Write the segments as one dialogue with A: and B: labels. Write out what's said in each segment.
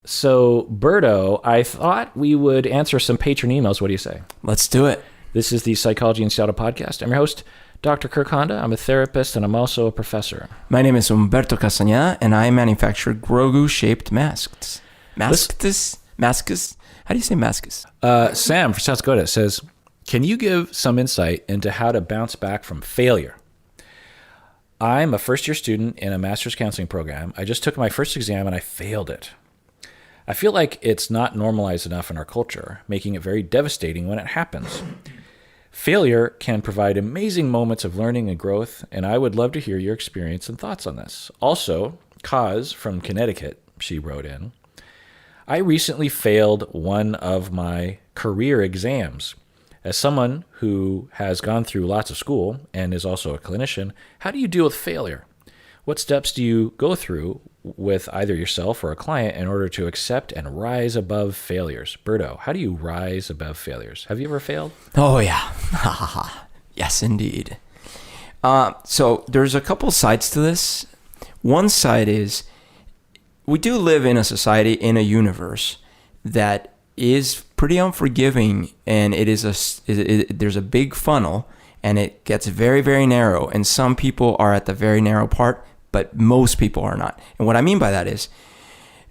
A: So, Berto, I thought we would answer some patron emails. What do you say?
B: Let's do it.
A: This is the Psychology in Seattle podcast. I'm your host, Dr. Kirk Honda. I'm a therapist, and I'm also a professor.
B: My name is Umberto Castagna, and I manufacture Grogu-shaped masks. Masks? How do you say masks?
A: Sam from South Dakota says, can you give some insight into how to bounce back from failure? I'm a first-year student in a master's counseling program. I just took my first exam, and I failed it. I feel like it's not normalized enough in our culture, making it very devastating when it happens. Failure can provide amazing moments of learning and growth, and I would love to hear your experience and thoughts on this. Also, Kaz from Connecticut, she wrote in, I recently failed one of my career exams. As someone who has gone through lots of school and is also a clinician, how do you deal with failure? What steps do you go through with either yourself or a client in order to accept and rise above failures? Berto, how do you rise above failures? Have you ever failed?
B: Oh, yeah. Yes, indeed. So there's a couple sides to this. One side is we do live in a society, in a universe that is pretty unforgiving, and there's a big funnel, and it gets very, very narrow, and some people are at the very narrow part, but most people are not. And what I mean by that is,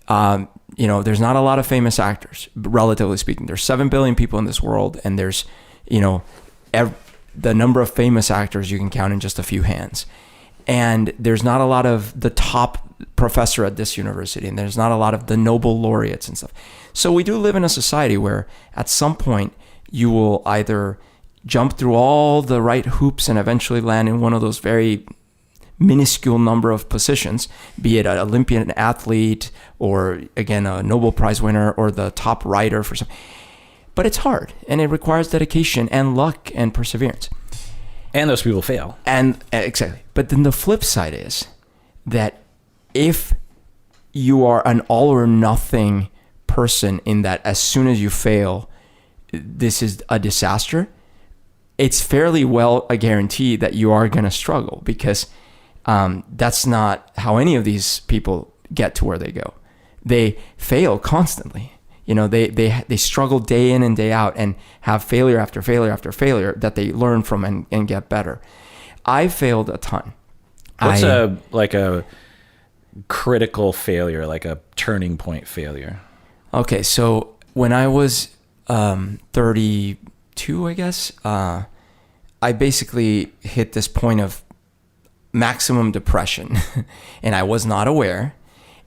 B: there's not a lot of famous actors, relatively speaking. There's 7 billion people in this world, and there's, the number of famous actors you can count in just a few hands. And there's not a lot of the top professor at this university, and there's not a lot of the Nobel laureates and stuff. So we do live in a society where at some point you will either jump through all the right hoops and eventually land in one of those very minuscule number of positions, be it an Olympian athlete or, again, a Nobel Prize winner or the top writer for something. But it's hard, and it requires dedication and luck and perseverance.
A: And those people fail.
B: And exactly. But then the flip side is that if you are an all or nothing person in that as soon as you fail, this is a disaster, it's fairly well a guarantee that you are going to struggle, because that's not how any of these people get to where they go. They fail constantly. They struggle day in and day out and have failure after failure after failure that they learn from and get better. I failed a ton.
A: What's a critical failure, like a turning point failure?
B: Okay, so when I was 32, I guess, I basically hit this point of maximum depression, and I was not aware.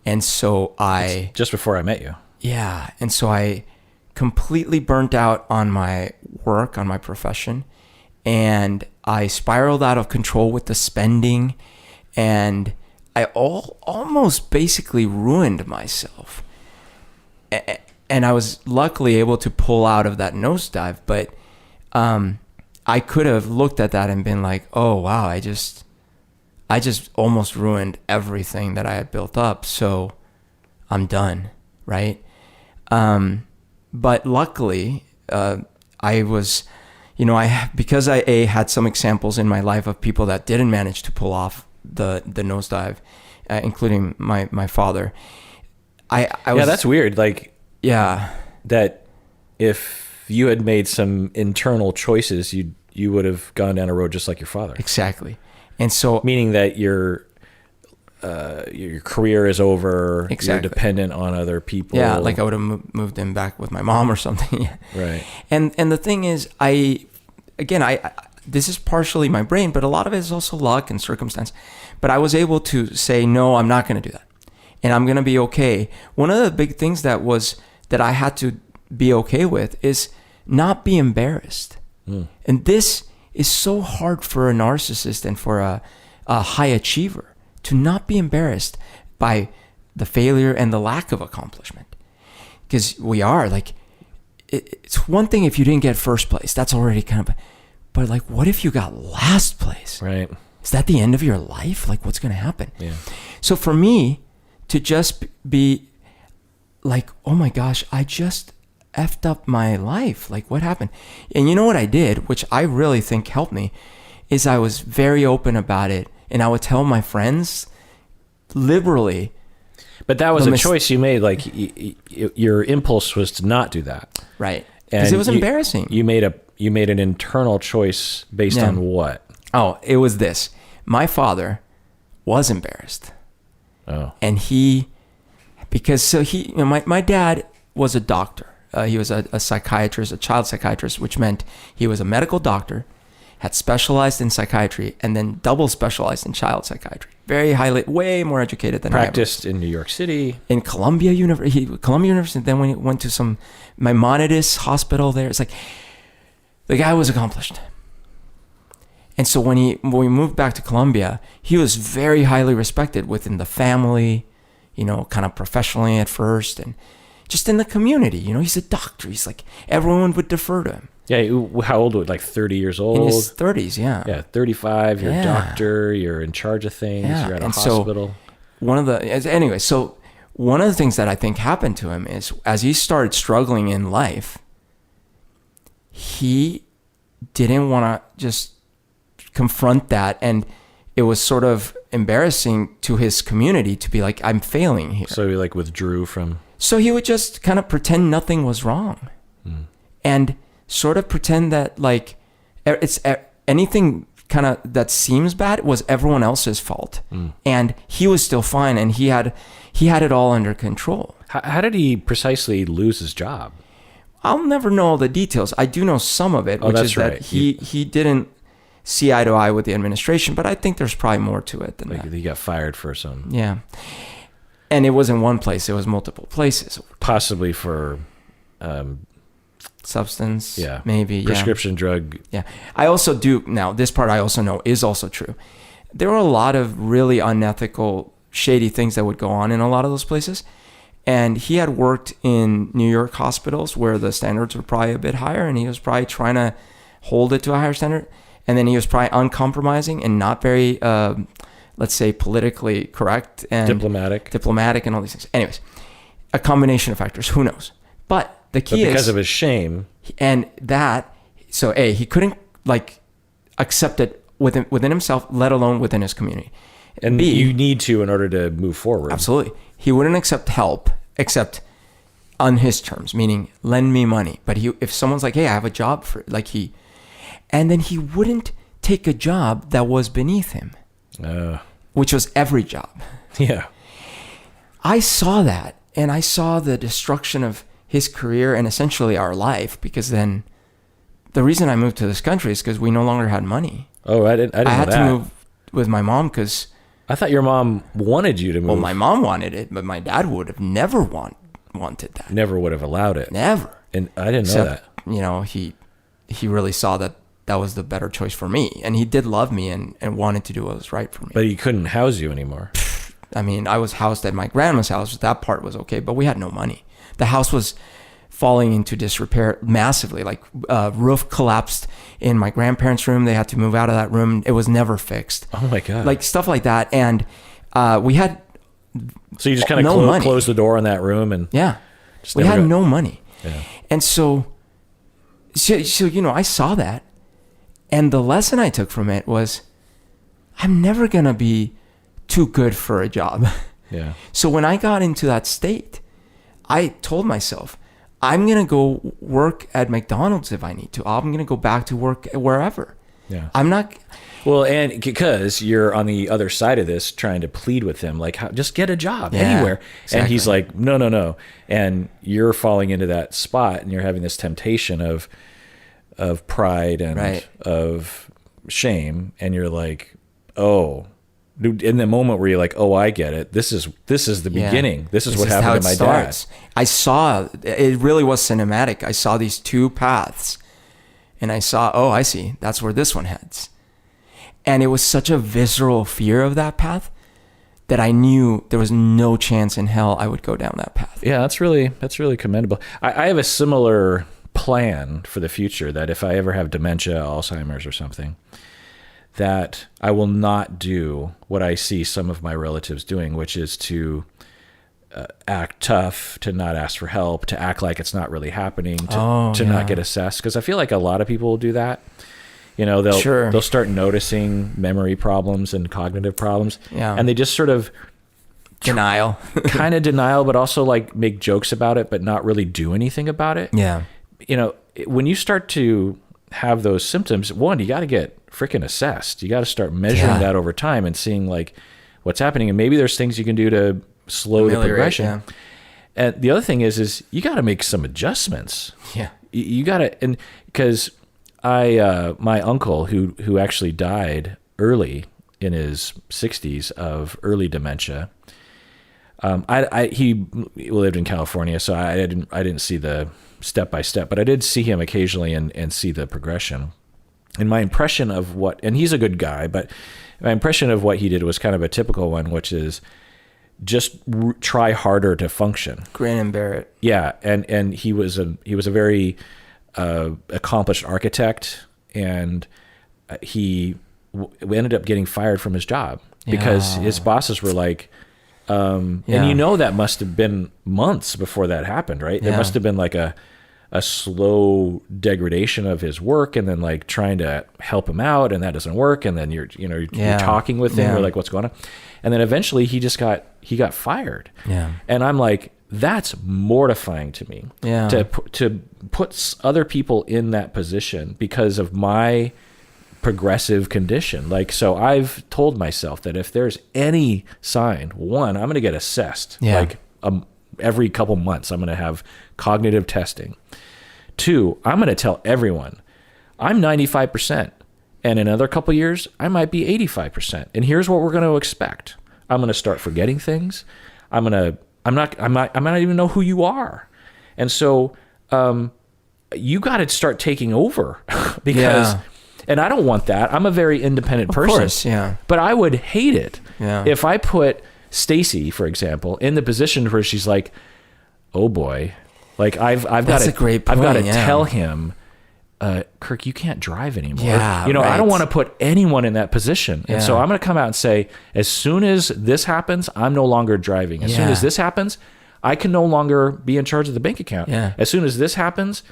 B: And so
A: It's just before I met you.
B: Yeah. And so I completely burnt out on my work, on my profession, and I spiraled out of control with the spending, and I almost basically ruined myself. And I was luckily able to pull out of that nosedive, but I could have looked at that and been like, oh, wow, I just almost ruined everything that I had built up, so I'm done, right? But luckily, I was, because I had some examples in my life of people that didn't manage to pull off the nosedive, including my father. I was,
A: that's weird. Like,
B: yeah,
A: that if you had made some internal choices, you would have gone down a road just like your father.
B: Exactly. And so,
A: meaning that your career is over.
B: Exactly.
A: You're dependent on other people.
B: Yeah, like I would have moved in back with my mom or something.
A: Right.
B: And the thing is, this is partially my brain, but a lot of it is also luck and circumstance. But I was able to say, no, I'm not going to do that, and I'm going to be okay. One of the big things that I had to be okay with is not be embarrassed. And this is so hard for a narcissist and for a high achiever, to not be embarrassed by the failure and the lack of accomplishment. Because we are like, it's one thing if you didn't get first place, that's already kind of, but like, what if you got last place?
A: Right.
B: Is that the end of your life? Like, what's going to happen?
A: Yeah.
B: So for me to just be like, oh my gosh, I just effed up my life. Like, what happened? And you know what I did, which I really think helped me, is I was very open about it. And I would tell my friends liberally,
A: But that was a choice you made. Like your impulse was to not do that.
B: Right. Because it was embarrassing.
A: You made an internal choice based on what?
B: Oh, it was this. My father was embarrassed.
A: Oh.
B: And my dad was a doctor. He was a psychiatrist, a child psychiatrist, which meant he was a medical doctor, had specialized in psychiatry, and then double specialized in child psychiatry. Very highly, way more educated than
A: Practiced in New York City.
B: In Columbia University. Then when he went to some Maimonides hospital there, it's like the guy was accomplished. And so when we moved back to Columbia, he was very highly respected within the family, kind of professionally at first, and just in the community. He's a doctor. He's like, everyone would defer to him.
A: Yeah, how old was he? Like 30 years old?
B: In his 30s, yeah.
A: Yeah, 35, you're a doctor, you're in charge of things, you're at a hospital.
B: So one of the things that I think happened to him is as he started struggling in life, he didn't want to just confront that, and it was sort of embarrassing to his community to be like, I'm failing here.
A: So he withdrew from...
B: So he would just kind of pretend nothing was wrong. And sort of pretend that it's anything kind of that seems bad was everyone else's fault. And he was still fine, and he had it all under control.
A: How did he precisely lose his job?
B: I'll never know all the details. I do know some of it, which is that he didn't see eye to eye with the administration, but I think there's probably more to it than that.
A: He got fired for some...
B: Yeah. And it wasn't one place, it was multiple places.
A: Possibly for...
B: substance,
A: yeah,
B: maybe
A: prescription drug.
B: Yeah, I also do now. This part I also know is also true. There were a lot of really unethical, shady things that would go on in a lot of those places, and he had worked in New York hospitals where the standards were probably a bit higher, and he was probably trying to hold it to a higher standard, and then he was probably uncompromising and not very, let's say, politically correct and diplomatic, and all these things. Anyways, a combination of factors. Who knows? But the key is
A: because of his shame,
B: and that. So he couldn't accept it within himself, let alone within his community.
A: And B, you need to in order to move forward.
B: Absolutely, he wouldn't accept help except on his terms, meaning lend me money. But if someone's like, hey, I have a job for and then he wouldn't take a job that was beneath him, which was every job.
A: Yeah,
B: I saw that, and I saw the destruction of his career and essentially our life, because then the reason I moved to this country is because we no longer had money.
A: Oh, I didn't know that. I had to move
B: with my mom because...
A: I thought your mom wanted you to move.
B: Well, my mom wanted it, but my dad would have never wanted that.
A: Never would have allowed it.
B: Never.
A: And I didn't know that.
B: He really saw that was the better choice for me. And he did love me and wanted to do what was right for me.
A: But he couldn't house you anymore.
B: I mean, I was housed at my grandma's house. That part was okay, but we had no money. The house was falling into disrepair massively. Roof collapsed in my grandparents' room. They had to move out of that room. It was never fixed.
A: Oh my God.
B: Stuff like that. And we had
A: So you just kind of closed the door on that room and...
B: Yeah. We had no money.
A: Yeah.
B: And so, I saw that. And the lesson I took from it was, I'm never going to be too good for a job.
A: Yeah.
B: So when I got into that state, I told myself, I'm going to go work at McDonald's if I need to. I'm going to go back to work wherever.
A: Yeah.
B: I'm not...
A: Well, and because you're on the other side of this trying to plead with him, just get a job anywhere. Exactly. And he's like, no. And you're falling into that spot and you're having this temptation of pride and of shame. And you're like, oh... In the moment where you're like, oh, I get it. This is the beginning. This is what happened to my dad.
B: I saw, it really was cinematic. I saw these two paths and I saw, oh, I see. That's where this one heads. And it was such a visceral fear of that path that I knew there was no chance in hell I would go down that path.
A: Yeah, that's really commendable. I have a similar plan for the future that if I ever have dementia, Alzheimer's or something, that I will not do what I see some of my relatives doing, which is to act tough, to not ask for help, to act like it's not really happening, to not get assessed. Because I feel like a lot of people will do that. They'll start noticing memory problems and cognitive problems, and they just sort of
B: Denial.
A: kind of denial, but also like make jokes about it, but not really do anything about it.
B: Yeah.
A: When you start to have those symptoms, one, you got to get freaking assessed. You got to start measuring that over time and seeing like what's happening. And maybe there's things you can do to slow the progression. Yeah. And the other thing is you got to make some adjustments.
B: Yeah.
A: You got to, and because my uncle who actually died early in his 60s of early dementia. He lived in California, so I didn't see the step by step, but I did see him occasionally and see the progression. And my impression of and he's a good guy, but my impression of what he did was kind of a typical one, which is just try harder to function.
B: Grin and bear it.
A: Yeah, and he was a very accomplished architect, and we ended up getting fired from his job because his bosses were like, and that must have been months before that happened, right? There must have been like a slow degradation of his work, and then like trying to help him out, and that doesn't work, and then you're talking with him, or like what's going on, and then eventually he got fired. Yeah, and I'm like, that's mortifying to me. Yeah, to put other people in that position because of my progressive condition. Like, so I've told myself that if there's any sign, one, I'm going to get assessed. Yeah. Like every couple months, I'm going to have cognitive testing. Two, I'm going to tell everyone I'm 95%. And in another couple years, I might be 85%. And here's what we're going to expect. I'm going to start forgetting things. I might even know who you are. And so, you got to start taking over because and I don't want that. I'm a very independent person. Of course, yeah. But I would hate it if I put Stacy, for example, in the position where she's like, "Oh boy, like I've got to tell him, Kirk, you can't drive anymore." Yeah, right. I don't want to put anyone in that position, and so I'm going to come out and say, as soon as this happens, I'm no longer driving. As soon as this happens, I can no longer be in charge of the bank account. Yeah. As soon as this happens,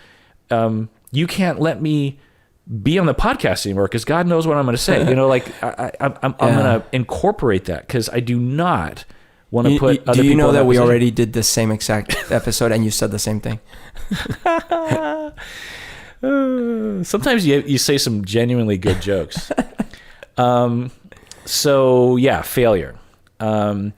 A: you can't let me be on the podcast anymore because God knows what I'm going to say. I'm going to incorporate that because I do not want to put other people in that. Do you know that we
B: already did the same exact episode and you said the same thing?
A: Sometimes you say some genuinely good jokes. So yeah, failure. To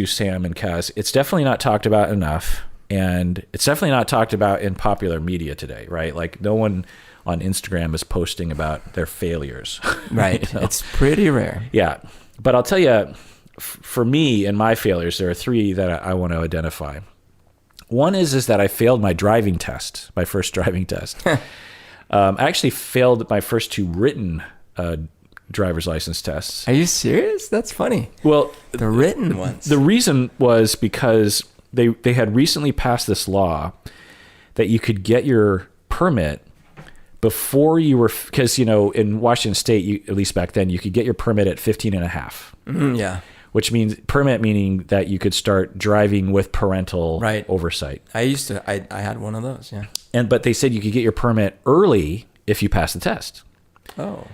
A: Sam and Kaz, it's definitely not talked about enough. And it's definitely not talked about in popular media today, right? Like no one on Instagram is posting about their failures.
B: Right. It's pretty rare.
A: Yeah. But I'll tell you, for me and my failures, there are three that I want to identify. One is that I failed my driving test, my first driving test. I actually failed my first two written driver's license tests.
B: Are you serious? That's funny.
A: Well,
B: the written ones.
A: The reason was because they had recently passed this law that you could get your permit before you were, because, in Washington State, at least back then, you could get your permit at 15 and a half. Mm-hmm, yeah. Which means meaning that you could start driving with parental oversight.
B: I had one of those, yeah.
A: But they said you could get your permit early if you passed the test. Oh.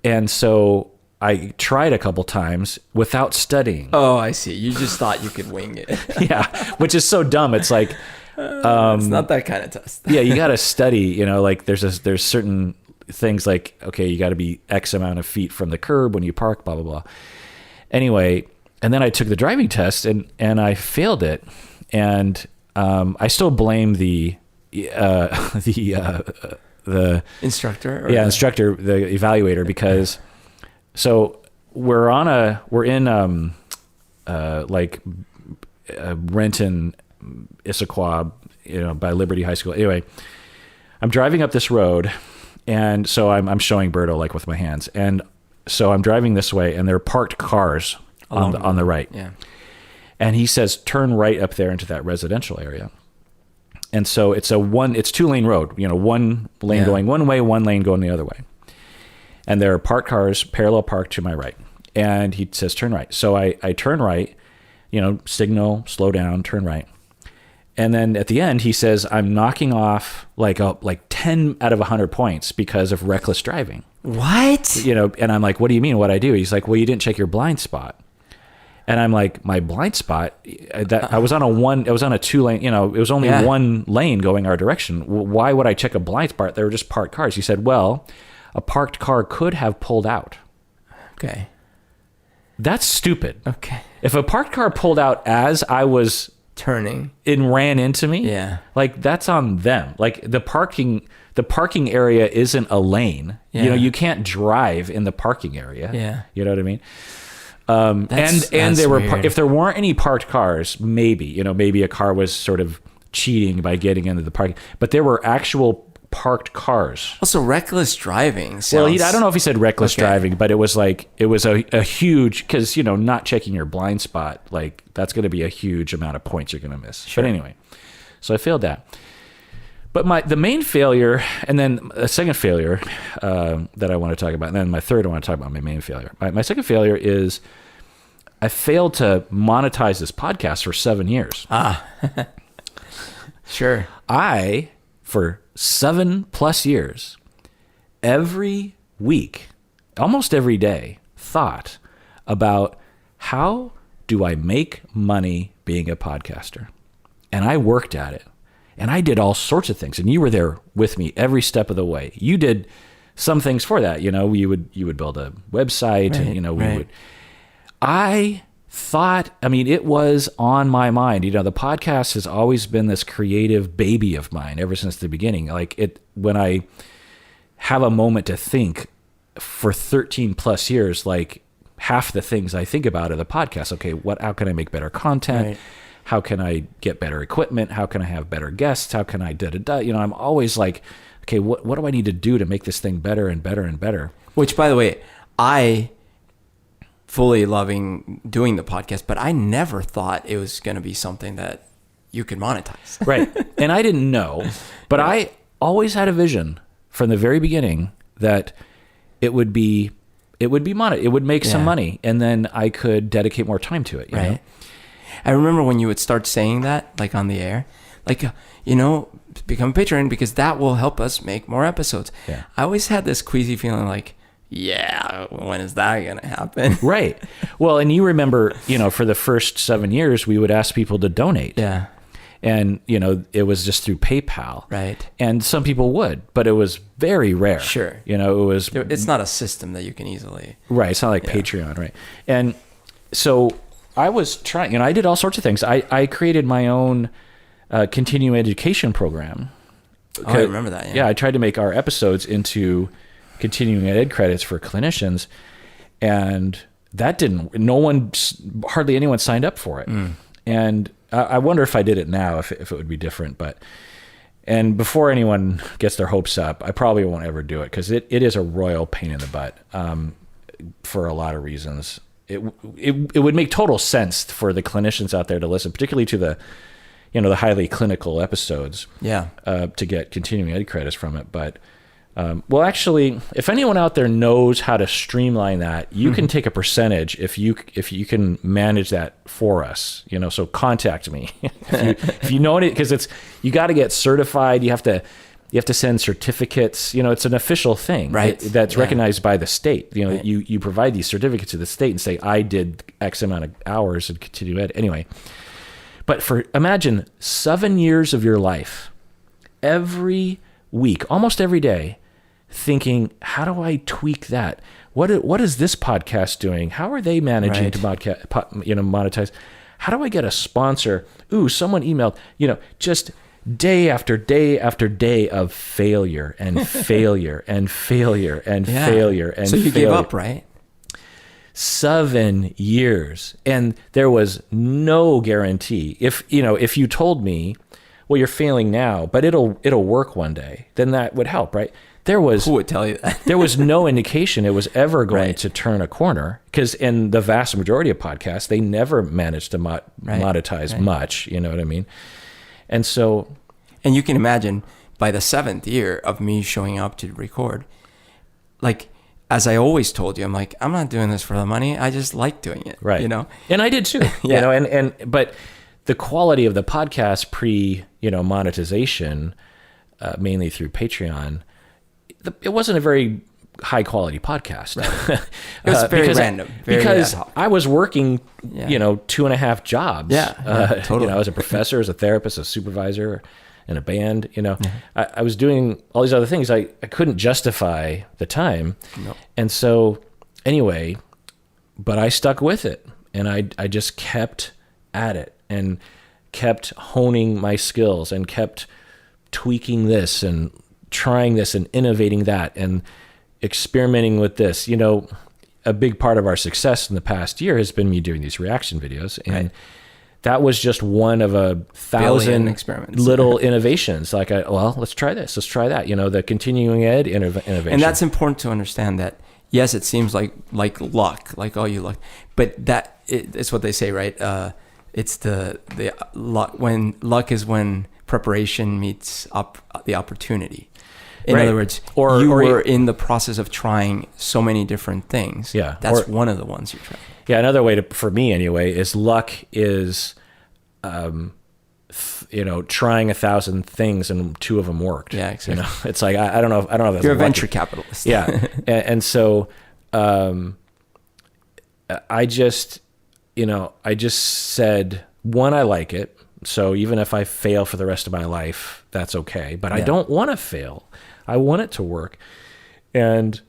A: And so I tried a couple times without studying.
B: Oh, I see. You just thought you could wing it.
A: Yeah, which is so dumb. It's like
B: it's not that kind of test.
A: Yeah, you got to study. Like there's certain things like, okay, you got to be X amount of feet from the curb when you park. Blah blah blah. Anyway, and then I took the driving test and I failed it, and I still blame the
B: instructor.
A: Instructor, the evaluator, because. So we're in Renton, Issaquah, by Liberty High School. Anyway, I'm driving up this road, and so I'm showing Berto like with my hands, and so I'm driving this way, and there are parked cars on the right. Yeah. And he says, turn right up there into that residential area. And so it's 2-lane road, one lane going one way, one lane going the other way. And there are parked cars parallel parked to my right. And he says, turn right. So I turn right, signal, slow down, turn right. And then at the end, he says, I'm knocking off like 10 out of 100 points because of reckless driving.
B: What?
A: And I'm like, what do you mean? What'd I do? He's like, well, you didn't check your blind spot. And I'm like, my blind spot, I was on a 2-lane, it was only one lane going our direction. Why would I check a blind spot? They were just parked cars. He said, well, a parked car could have pulled out.
B: Okay.
A: That's stupid.
B: Okay.
A: If a parked car pulled out as I was
B: turning
A: and ran into me, like that's on them. Like the parking area isn't a lane.
B: Yeah.
A: You can't drive in the parking area.
B: Yeah.
A: You know what I mean? And there were, if there weren't any parked cars, maybe a car was sort of cheating by getting into the parking, but there were actual parked cars.
B: Also, reckless driving sounds...
A: Well, I don't know if he said reckless driving, but it was a huge, because not checking your blind spot, like that's going to be a huge amount of points you're going to miss. Sure. But anyway, so I failed that. But the main failure, and then a second failure that I want to talk about, and then my third, I want to talk about my main failure. My second failure is I failed to monetize this podcast for 7 years.
B: Sure.
A: For 7+ years, every week, almost every day, thought about how do I make money being a podcaster? And I worked at it. And I did all sorts of things. And you were there with me every step of the way. You did some things for that. You would build a website, and I thought, it was on my mind. The podcast has always been this creative baby of mine ever since the beginning. When I have a moment to think for 13+ years, like half the things I think about are the podcast. Okay, how can I make better content? Right. How can I get better equipment? How can I have better guests? How can I da-da-da? I'm always like, okay, what do I need to do to make this thing better and better and better?
B: Which, by the way, I fully loving doing the podcast, but I never thought it was going to be something that you could monetize.
A: Right. And I didn't know, but I always had a vision from the very beginning that it would be money. It would make some money, and then I could dedicate more time to it. You know?
B: I remember when you would start saying that, like on the air, like, become a patron because that will help us make more episodes. Yeah. I always had this queasy feeling like, when is that going to happen?
A: Right. Well, and you remember, for the first 7 years, we would ask people to donate.
B: Yeah.
A: And, it was just through PayPal.
B: Right.
A: And some people would, but it was very rare.
B: Sure.
A: It's
B: not a system that you can easily.
A: Right. It's not like Patreon. Right. And so I was trying, I did all sorts of things. I created my own continuing education program.
B: Oh, I remember that.
A: Yeah. I tried to make our episodes into continuing ed credits for clinicians, and that hardly anyone signed up for it. And I wonder if I did it now, if it would be different. And before anyone gets their hopes up, I probably won't ever do it, because it is a royal pain in the butt for a lot of reasons. It would make total sense for the clinicians out there to listen, particularly to the highly clinical episodes, to get continuing ed credits from it. But well, actually, if anyone out there knows how to streamline that, you can take a percentage if you can manage that for us. So contact me if you know it, because you got to get certified. You have to send certificates. It's an official thing,
B: right?
A: That's recognized by the state. You provide these certificates to the state and say, I did X amount of hours in continuing ed. Anyway, but imagine 7 years of your life, every week, almost every day, thinking, how do I tweak that? What is this podcast doing? How are they managing to monetize? How do I get a sponsor? Ooh, someone emailed. Just day after day after day of failure and failure and failure and failure and
B: so you
A: failure.
B: gave up, right?
A: 7 years, and there was no guarantee. If you told me, well, you're failing now, but it'll work one day, then that would help, right? Who
B: would tell you that?
A: There was no indication it was ever going to turn a corner, because in the vast majority of podcasts, they never managed to monetize much. You know what I mean? And so,
B: and you can imagine by the 7th year of me showing up to record, like, as I always told you, I'm like, I'm not doing this for the money. I just like doing it.
A: Right. And I did too. But the quality of the podcast monetization, mainly through Patreon, it wasn't a very high quality podcast.
B: It was very random. Very
A: because
B: ad hoc.
A: I was working,
B: Yeah.
A: 2.5 jobs.
B: Totally.
A: As a professor, as a therapist, a supervisor in a band, I was doing all these other things. I couldn't justify the time.
B: No.
A: And so anyway, but I stuck with it, and I just kept at it and kept honing my skills and kept tweaking this and trying this and innovating that and experimenting with this. A big part of our success in the past year has been me doing these reaction videos. And that was just one of 1,000
B: experiments.
A: little innovations. Like, let's try this. Let's try that. The continuing ed innovation.
B: And that's important to understand that, yes, it seems like luck, like, oh, you luck. But it's what they say, right? It's the luck. When luck is when preparation meets the opportunity. In other words, you were in the process of trying so many different things.
A: Yeah.
B: That's one of the ones you tried.
A: Yeah. Another way for me anyway, is luck is, trying 1,000 things and 2 of them worked.
B: Yeah, exactly.
A: It's like, I don't know if that's
B: You're a
A: lucky.
B: venture capitalist.
A: Yeah. And so, I just said, one, I like it. So even if I fail for the rest of my life, that's okay. But I don't want to fail. I want it to work. And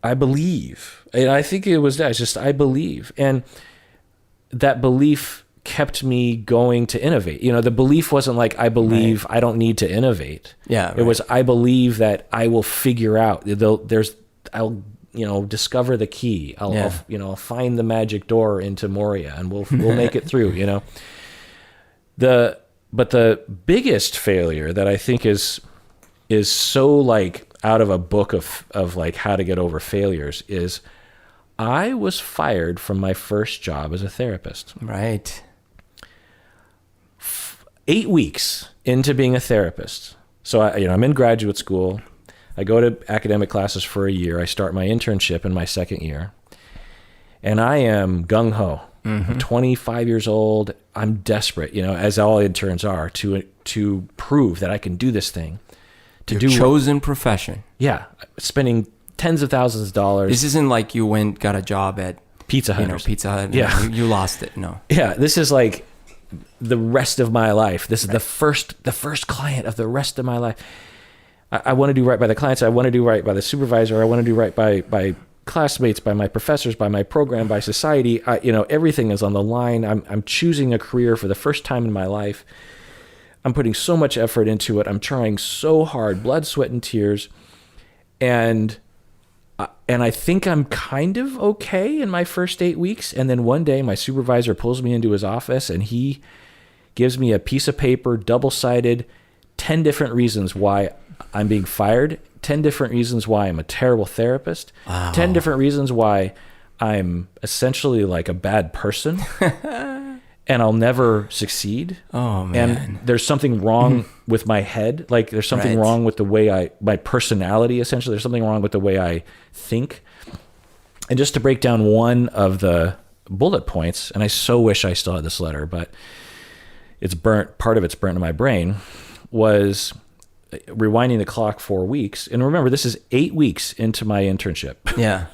A: I believe. And I think it was that. It's just, I believe. And that belief kept me going to innovate. The belief wasn't like, I believe I don't need to innovate.
B: Yeah. Right.
A: It was, I believe that I will figure out. I'll discover the key. I'll find the magic door into Moria, and we'll make it through. But the biggest failure that I think is so like out of a book of like how to get over failures is I was fired from my first job as a therapist.
B: Right.
A: 8 weeks into being a therapist. So I'm in graduate school. I go to academic classes for a year. I start my internship in my second year. And I am gung-ho. Mm-hmm. I'm 25 years old. I'm desperate, as all interns are, to prove that I can do this thing.
B: Your chosen profession.
A: Yeah. Spending tens of thousands of dollars.
B: This isn't like you got a job at
A: Pizza Hut.
B: Pizza Hut.
A: Yeah.
B: You lost it. No.
A: Yeah. This is like the rest of my life. This is the first client of the rest of my life. I want to do right by the clients. I want to do right by the supervisor. I want to do right by classmates, by my professors, by my program, by society. Everything is on the line. I'm choosing a career for the first time in my life. I'm putting so much effort into it. I'm trying so hard, blood, sweat, and tears. And I think I'm kind of okay in my first 8 weeks. And then one day my supervisor pulls me into his office and he gives me a piece of paper, double-sided, 10 different reasons why I'm being fired, 10 different reasons why I'm a terrible therapist,
B: Wow.
A: 10 different reasons why I'm essentially like a bad person and I'll never succeed.
B: Oh, man.
A: And there's something wrong with my head. Like there's something wrong with the way my personality, essentially. There's something wrong with the way I think. And just to break down one of the bullet points, and I so wish I still had this letter, but it's burnt, part of it's burnt in my brain, was rewinding the clock 4 weeks. And remember, this is 8 weeks into my internship.
B: Yeah.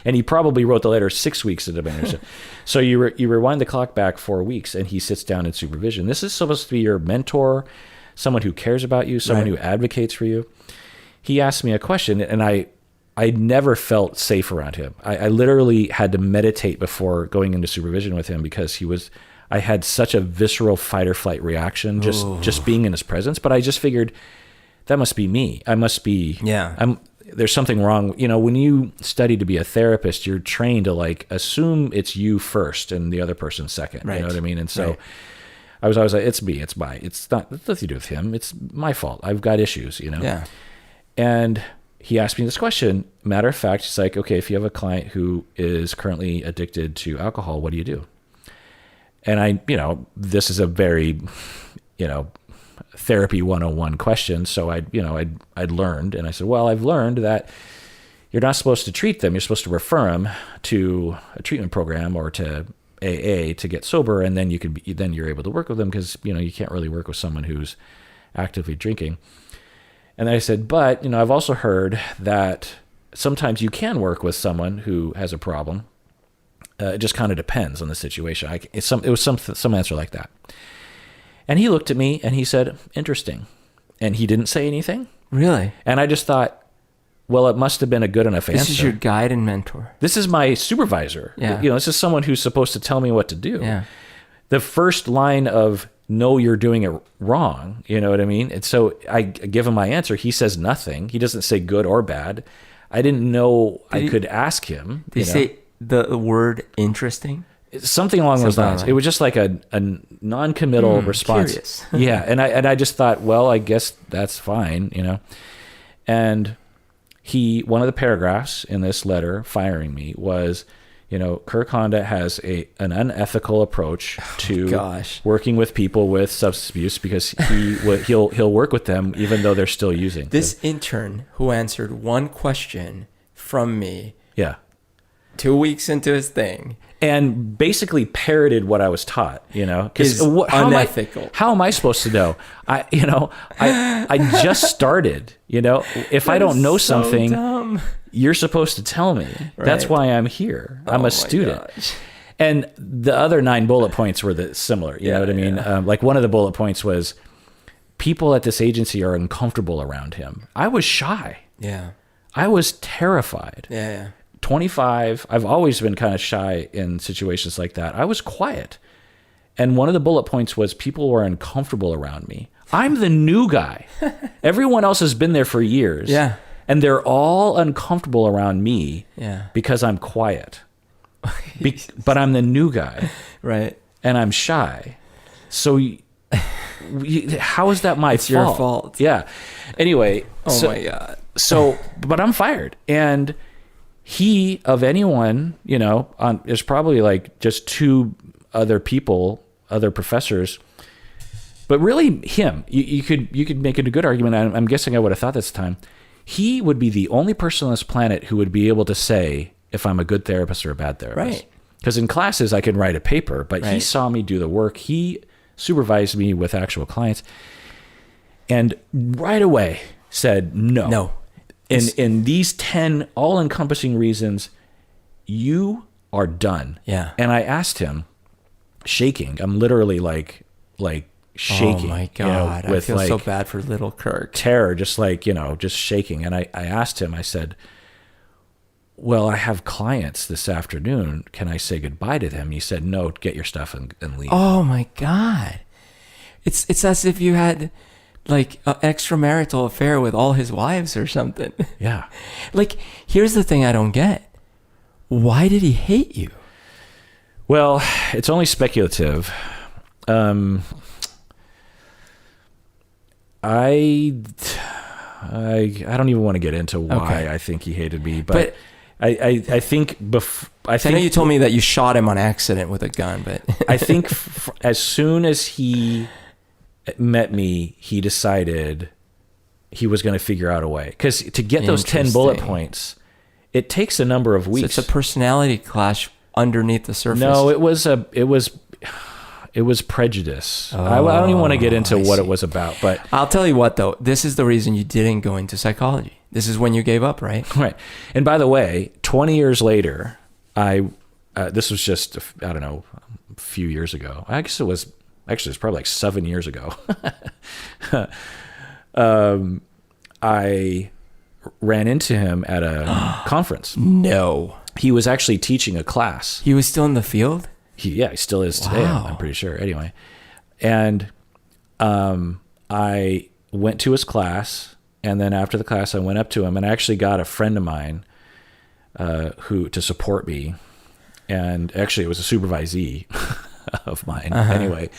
A: And he probably wrote the letter 6 weeks into my internship. So you rewind the clock back 4 weeks and he sits down in supervision. This is supposed to be your mentor, someone who cares about you, someone who advocates for you. He asked me a question and I never felt safe around him. I literally had to meditate before going into supervision with him because I had such a visceral fight or flight reaction just being in his presence. But I just figured that must be me. I must be.
B: Yeah.
A: There's something wrong. When you study to be a therapist, you're trained to like assume it's you first and the other person second.
B: Right.
A: You know what I mean? And so I was always like, it's me, it's nothing to do with him. It's my fault. I've got issues,
B: Yeah.
A: And he asked me this question. Matter of fact, it's like, okay, if you have a client who is currently addicted to alcohol, what do you do? And this is a very, therapy 101 question. So I'd learned, and I said, well, I've learned that you're not supposed to treat them. You're supposed to refer them to a treatment program or to AA to get sober. And then you're able to work with them because, you can't really work with someone who's actively drinking. And I said, but, I've also heard that sometimes you can work with someone who has a problem. It just kind of depends on the situation. It was some answer like that. And he looked at me and he said, interesting. And he didn't say anything.
B: Really?
A: And I just thought, well, it must have been a good enough answer.
B: This is your guide and mentor.
A: This is my supervisor.
B: Yeah.
A: This is someone who's supposed to tell me what to do.
B: Yeah.
A: The first line of, no, you're doing it wrong. You know what I mean? And so I give him my answer. He says nothing. He doesn't say good or bad. I didn't know I could ask him.
B: Did he say the word interesting?
A: Something along those lines. It was just like a non-committal response.
B: Curious.
A: Yeah. And I just thought, well, I guess that's fine, And one of the paragraphs in this letter firing me was, Kirk Honda has an unethical approach to working with people with substance abuse because he'll work with them even though they're still using.
B: This intern who answered one question from me.
A: Yeah.
B: 2 weeks into his thing.
A: And basically parroted what I was taught,
B: Is unethical.
A: How am I supposed to know? I just started, if I don't know something,
B: dumb.
A: You're supposed to tell me. Right. That's why I'm here. I'm a student. Gosh. And the other 9 bullet points were similar. You know what I mean? Yeah. Like one of the bullet points was people at this agency are uncomfortable around him. I was shy.
B: Yeah.
A: I was terrified.
B: Yeah.
A: 25, I've always been kind of shy in situations like that. I was quiet. And one of the bullet points was people were uncomfortable around me. I'm the new guy. Everyone else has been there for years.
B: Yeah.
A: And they're all uncomfortable around me because I'm quiet. But I'm the new guy.
B: Right.
A: And I'm shy. So how is that my fault?
B: It's your fault.
A: Yeah. Anyway.
B: My God.
A: But I'm fired. And he, of anyone, there's probably like just 2 other people, other professors, but really him. You could make it a good argument. I'm guessing I would have thought this time. He would be the only person on this planet who would be able to say if I'm a good therapist or a bad therapist.
B: Right.
A: Because in classes I can write a paper, but
B: right.
A: He saw me do the work. He supervised me with actual clients, and right away said no. In these 10 all-encompassing reasons, you are done.
B: Yeah.
A: And I asked him, shaking. I'm literally like shaking.
B: Oh my God. I feel so bad for little Kirk.
A: Terror, just just shaking. And I asked him, I said, well, I have clients this afternoon. Can I say goodbye to them? He said, no, get your stuff and leave.
B: Oh my God. It's as if you had like an extramarital affair with all his wives or something.
A: Yeah.
B: Like, here's the thing I don't get. Why did he hate you?
A: Well, it's only speculative. I don't even want to get into why I think he hated me, but I think I know
B: you told me that you shot him on accident with a gun, but
A: I think as soon as he met me, he decided he was going to figure out a way. Because to get those 10 bullet points, it takes a number of weeks.
B: So it's a personality clash underneath the surface.
A: No, it was prejudice. I don't even want to get into what it was about, but
B: I'll tell you what though, this is the reason you didn't go into psychology. This is when you gave up, right?
A: Right. And by the way, 20 years later, this was just, I don't know, a few years ago. I guess it's probably like 7 years ago. I ran into him at a conference.
B: No.
A: He was actually teaching a class.
B: He was still in the field?
A: He still is today.
B: Wow.
A: I'm pretty sure. Anyway. And I went to his class, and then after the class, I went up to him, and I actually got a friend of mine to support me. And actually, it was a supervisee of mine anyway.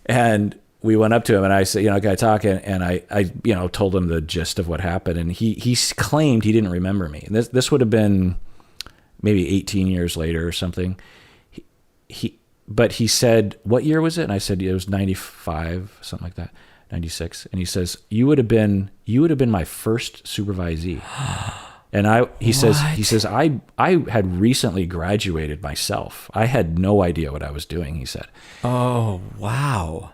A: And we went up to him and I said, can I talk? And I told him the gist of what happened. And he claimed he didn't remember me. And this would have been maybe 18 years later or something. But he said, what year was it? And I said, it was 95, something like that, 96. And he says, you would have been my first supervisee. And he says, I had recently graduated myself. I had no idea what I was doing, he said.
B: Oh, wow.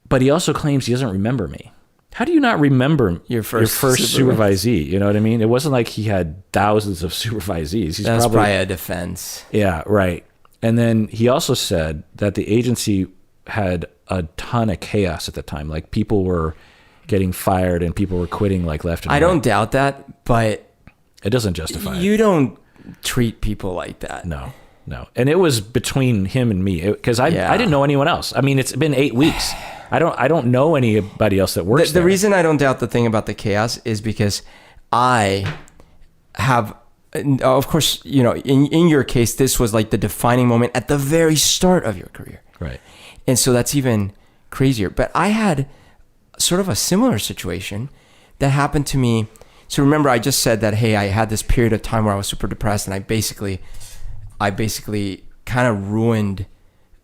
A: But he also claims he doesn't remember me. how do you not remember
B: Your first
A: supervisee? You know what I mean? It wasn't like he had thousands of supervisees.
B: That's probably a defense.
A: Yeah, right. And then he also said that the agency had a ton of chaos at the time. Like people were getting fired and people were quitting like left and right.
B: I don't doubt that, but
A: it doesn't justify it.
B: You don't treat people like that.
A: No. And it was between him and me because I didn't know anyone else. I mean, it's been 8 weeks. I don't know anybody else that works there.
B: The reason I don't doubt the thing about the chaos is because I have, of course, you know, in your case, this was like the defining moment at the very start of your career.
A: Right.
B: And so that's even crazier. But I had sort of a similar situation that happened to me. So remember, I just said that, hey, I had this period of time where I was super depressed, and I basically kind of ruined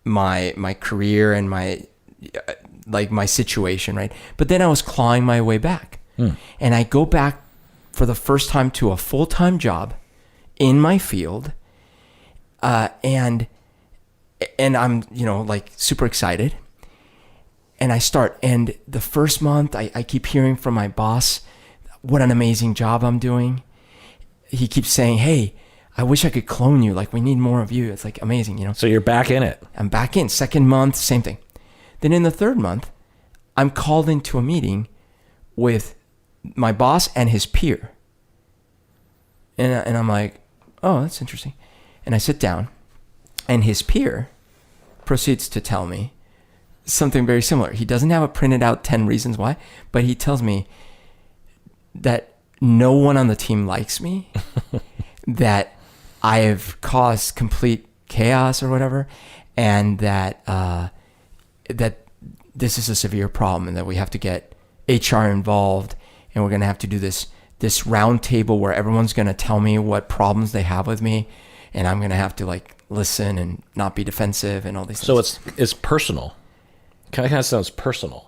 B: my career and my situation, right? But then I was clawing my way back. And I go back for the first time to a full-time job in my field. And I'm, you know, like super excited. And I start, and the first month I keep hearing from my boss what an amazing job I'm doing. He keeps saying, hey, I wish I could clone you. Like, we need more of you. It's like amazing, you know?
A: So you're back in it.
B: I'm back in. Second month, same thing. Then in the third month, I'm called into a meeting with my boss and his peer. And I'm like, oh, that's interesting. And I sit down, and his peer proceeds to tell me something very similar. He doesn't have a printed out 10 reasons why, but he tells me that no one on the team likes me, that I have caused complete chaos or whatever, and that that this is a severe problem, and that we have to get HR involved, and we're going to have to do this round table where everyone's going to tell me what problems they have with me, and I'm going to have to like listen and not be defensive and all these things.
A: So it's personal. Kind of sounds personal.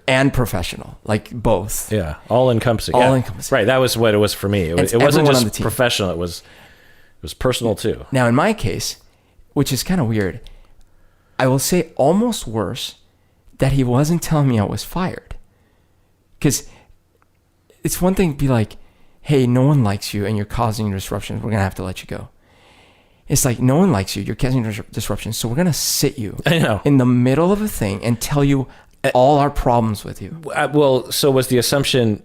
B: And professional, like both.
A: Yeah, all encompassing. Right, that was what it was for me. It wasn't just professional, it was personal too.
B: Now in my case, which is kind of weird, I will say almost worse that he wasn't telling me I was fired. Because it's one thing to be like, hey, no one likes you and you're causing disruptions, we're going to have to let you go. It's like, no one likes you, you're causing disruptions, so we're going to sit you in the middle of a thing and tell you all our problems with you.
A: Well, so was the assumption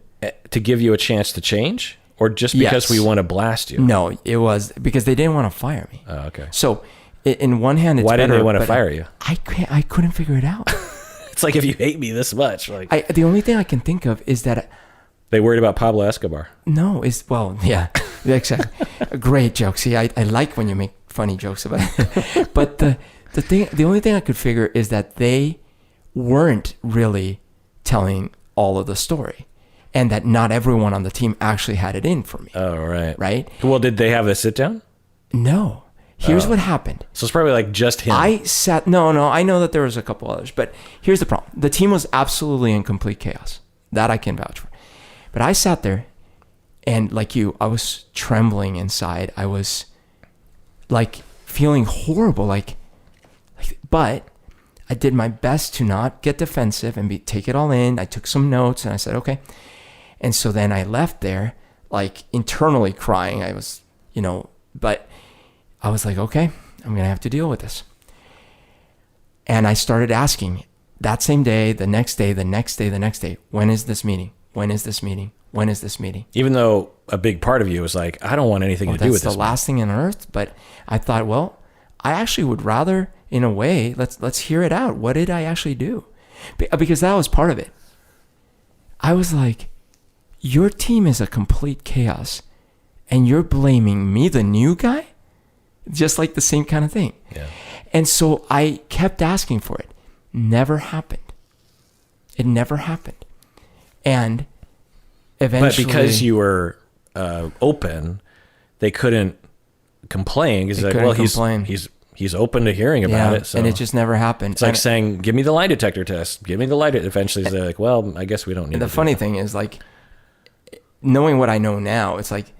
A: to give you a chance to change, or just because we want to blast you?
B: No, it was because they didn't want to fire me.
A: Oh, okay.
B: So in one hand, it's
A: why
B: better,
A: didn't they want to fire you?
B: I couldn't figure it out.
A: It's like, if you hate me this much, like
B: the only thing I can think of is that
A: they worried about Pablo Escobar.
B: No, yeah, exactly. Great joke. See, I like when you make funny jokes about it. But the only thing I could figure is that they weren't really telling all of the story, and that not everyone on the team actually had it in for me.
A: Oh, right.
B: Right?
A: Well, did they have a sit down?
B: No. Here's what happened.
A: So it's probably like just him.
B: No, I know that there was a couple others, but here's the problem. The team was absolutely in complete chaos. That I can vouch for. But I sat there, and like you, I was trembling inside. I was like feeling horrible, but I did my best to not get defensive and take it all in. I took some notes and I said, okay. And so then I left there, like internally crying. I was, but I was like, okay, I'm going to have to deal with this. And I started asking that same day, the next day, when is this meeting? When is this meeting? When is this meeting?
A: Even though a big part of you was like, I don't want anything to do with this.
B: That's the last thing on earth. But I thought, well, I actually would rather, in a way, let's hear it out. What did I actually do? Because that was part of it. I was like, your team is a complete chaos, and you're blaming me, the new guy? Just like the same kind of thing.
A: Yeah.
B: And so I kept asking for it. Never happened. It never happened. And eventually...
A: But because you were open, they couldn't complain. Because he's open to hearing about it. So.
B: And it just never happened.
A: It's like saying, give me the lie detector test. Give me the lie detector. Eventually they're like, well, I guess we don't need
B: the funny thing is, like, knowing what I know now, it's like,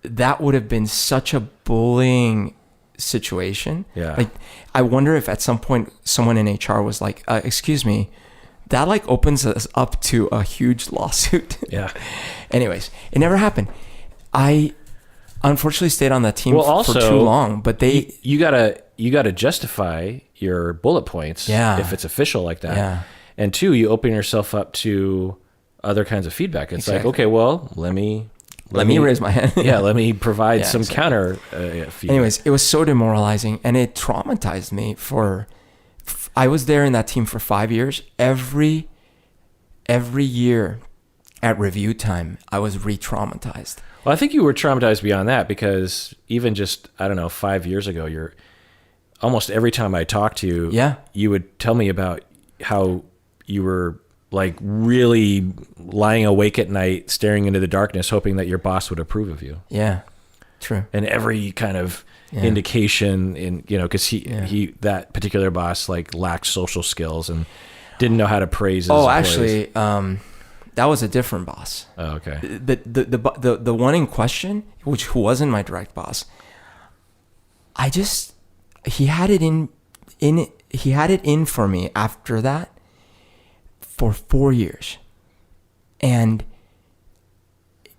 B: that would have been such a bullying situation.
A: Yeah.
B: Like, I wonder if at some point someone in HR was like, excuse me, that like opens us up to a huge lawsuit.
A: Yeah.
B: Anyways, it never happened. I unfortunately stayed on that team
A: Well,
B: for too long, but
A: you gotta justify your bullet points if it's official like that.
B: Yeah.
A: And two, you open yourself up to other kinds of feedback. It's like, okay, well, let me
B: raise my hand.
A: Yeah, let me provide some counter feedback.
B: Anyways, it was so demoralizing, and it traumatized me I was there in that team for 5 years. Every year at review time, I was re-traumatized.
A: Well, I think you were traumatized beyond that, because even just, I don't know, 5 years ago, almost every time I talked to you, you would tell me about how you were like really lying awake at night, staring into the darkness, hoping that your boss would approve of you.
B: Yeah, true.
A: And every kind of indication in, because he that particular boss like lacked social skills and didn't know how to praise his employees. Actually,
B: that was a different boss.
A: Oh, okay.
B: The one in question, who wasn't my direct boss, he had it in for me after that for 4 years. And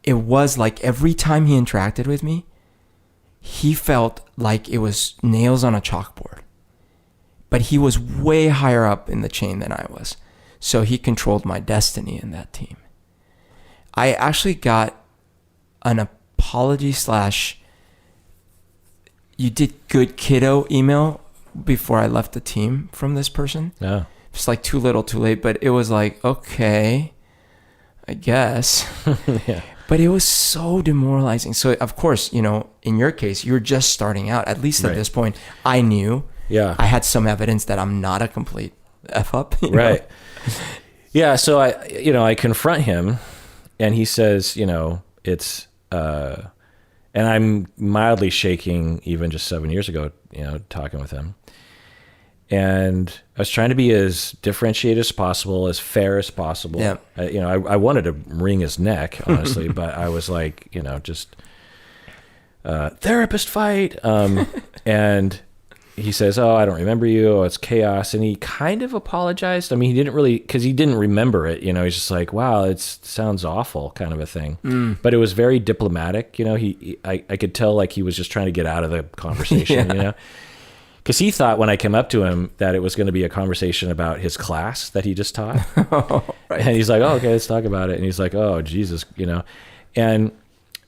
B: it was like every time he interacted with me, he felt like it was nails on a chalkboard. But he was way higher up in the chain than I was. So he controlled my destiny in that team. I actually got an apology / you did good kiddo email before I left the team from this person.
A: Yeah.
B: It's like too little too late, but it was like, okay, I guess.
A: Yeah.
B: But it was so demoralizing. So of course, in your case, you're just starting out. At least at this point, I knew. Yeah. I had some evidence that I'm not a complete F up.
A: Right. Yeah. So I confront him, and he says, it's, and I'm mildly shaking even just 7 years ago, talking with him. And I was trying to be as differentiated as possible, as fair as possible. Yeah. I wanted to wring his neck, honestly, but I was like, just therapist fight. And he says, "Oh, I don't remember you. Oh, it's chaos." And he kind of apologized. I mean, he didn't really, because he didn't remember it. He's just like, "Wow, it sounds awful," kind of a thing. But it was very diplomatic. I could tell like he was just trying to get out of the conversation. Because he thought when I came up to him that it was going to be a conversation about his class that he just taught. Right. And he's like, "Oh, okay, let's talk about it." And he's like, "Oh, Jesus," And,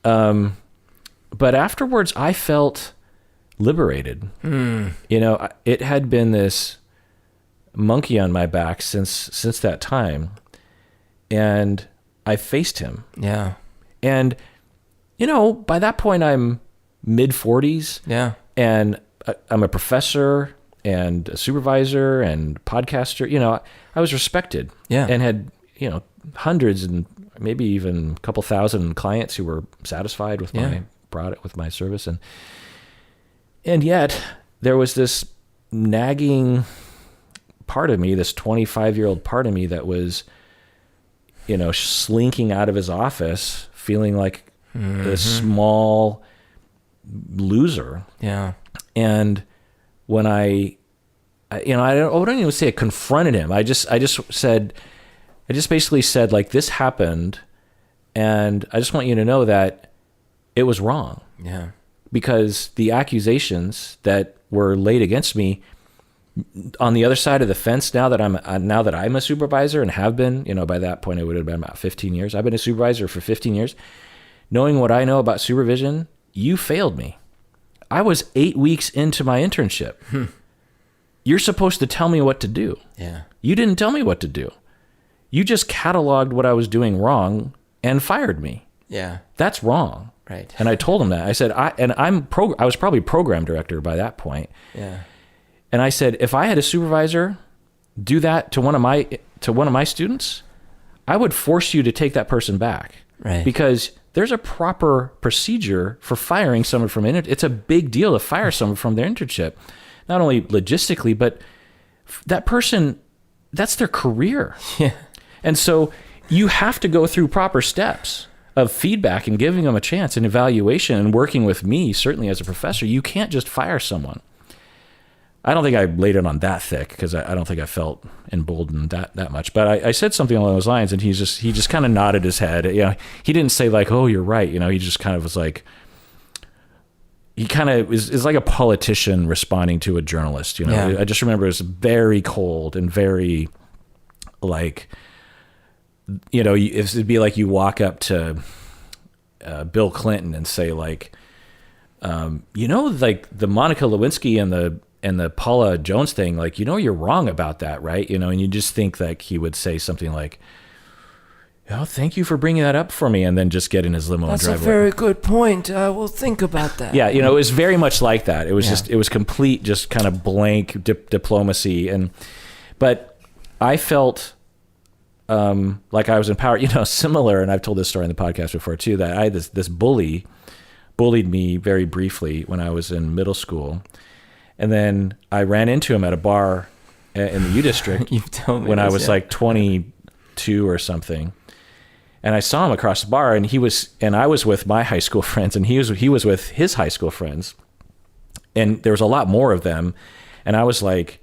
A: but afterwards I felt liberated. It had been this monkey on my back since that time. And I faced him. Yeah. And, by that point I'm mid-40s. Yeah. And I'm a professor and a supervisor and podcaster. I was respected. Yeah. And had, hundreds and maybe even a couple thousand clients who were satisfied with my product, with my service. And yet there was this nagging part of me, this 25-year-old part of me that was, slinking out of his office, feeling like a small loser. Yeah. And when I wouldn't even say I confronted him. I just basically said, like, this happened, and I just want you to know that it was wrong. Yeah. Because the accusations that were laid against me on the other side of the fence, now that I'm a supervisor and have been, by that point it would have been about 15 years. I've been a supervisor for 15 years. Knowing what I know about supervision, you failed me. I was 8 weeks into my internship. You're supposed to tell me what to do. Yeah. You didn't tell me what to do. You just cataloged what I was doing wrong and fired me. Yeah. That's wrong. Right. And I told him that. I said, I was probably program director by that point. Yeah. And I said, if I had a supervisor do that to one of my students, I would force you to take that person back. Right. Because there's a proper procedure for firing someone from it's a big deal to fire someone from their internship. Not only logistically, but that person, that's their career. Yeah. And so you have to go through proper steps of feedback and giving them a chance and evaluation and working with me, certainly as a professor. You can't just fire someone. I don't think I laid it on that thick because I don't think I felt emboldened that much. But I said something along those lines, and he just kind of nodded his head. You know, he didn't say like, "Oh, you're right." You know, he just kind of was like, he kind of is like a politician responding to a journalist. You know,
B: Yeah.
A: I just remember it was very cold and very like, you know, it'd be like you walk up to Bill Clinton and say like, you know, like the Monica Lewinsky and the Paula Jones thing, like, you know, you're wrong about that, right? You know, and you just think like he would say something like, "Oh, thank you for bringing that up for me," and then just get in his limo and drive away.
B: That's a very good point. I will think about that.
A: Yeah, you know, it was very much like that. It was it was complete, just kind of blank diplomacy, but I felt like I was empowered. You know, similar, and I've told this story in the podcast before too. That I had this bullied me very briefly when I was in middle school. And then I ran into him at a bar in the U District
B: You've told me
A: when I
B: this,
A: was
B: yeah.
A: like 22 or something. And I saw him across the bar, and I was with my high school friends, and he was with his high school friends. And there was a lot more of them. And I was like,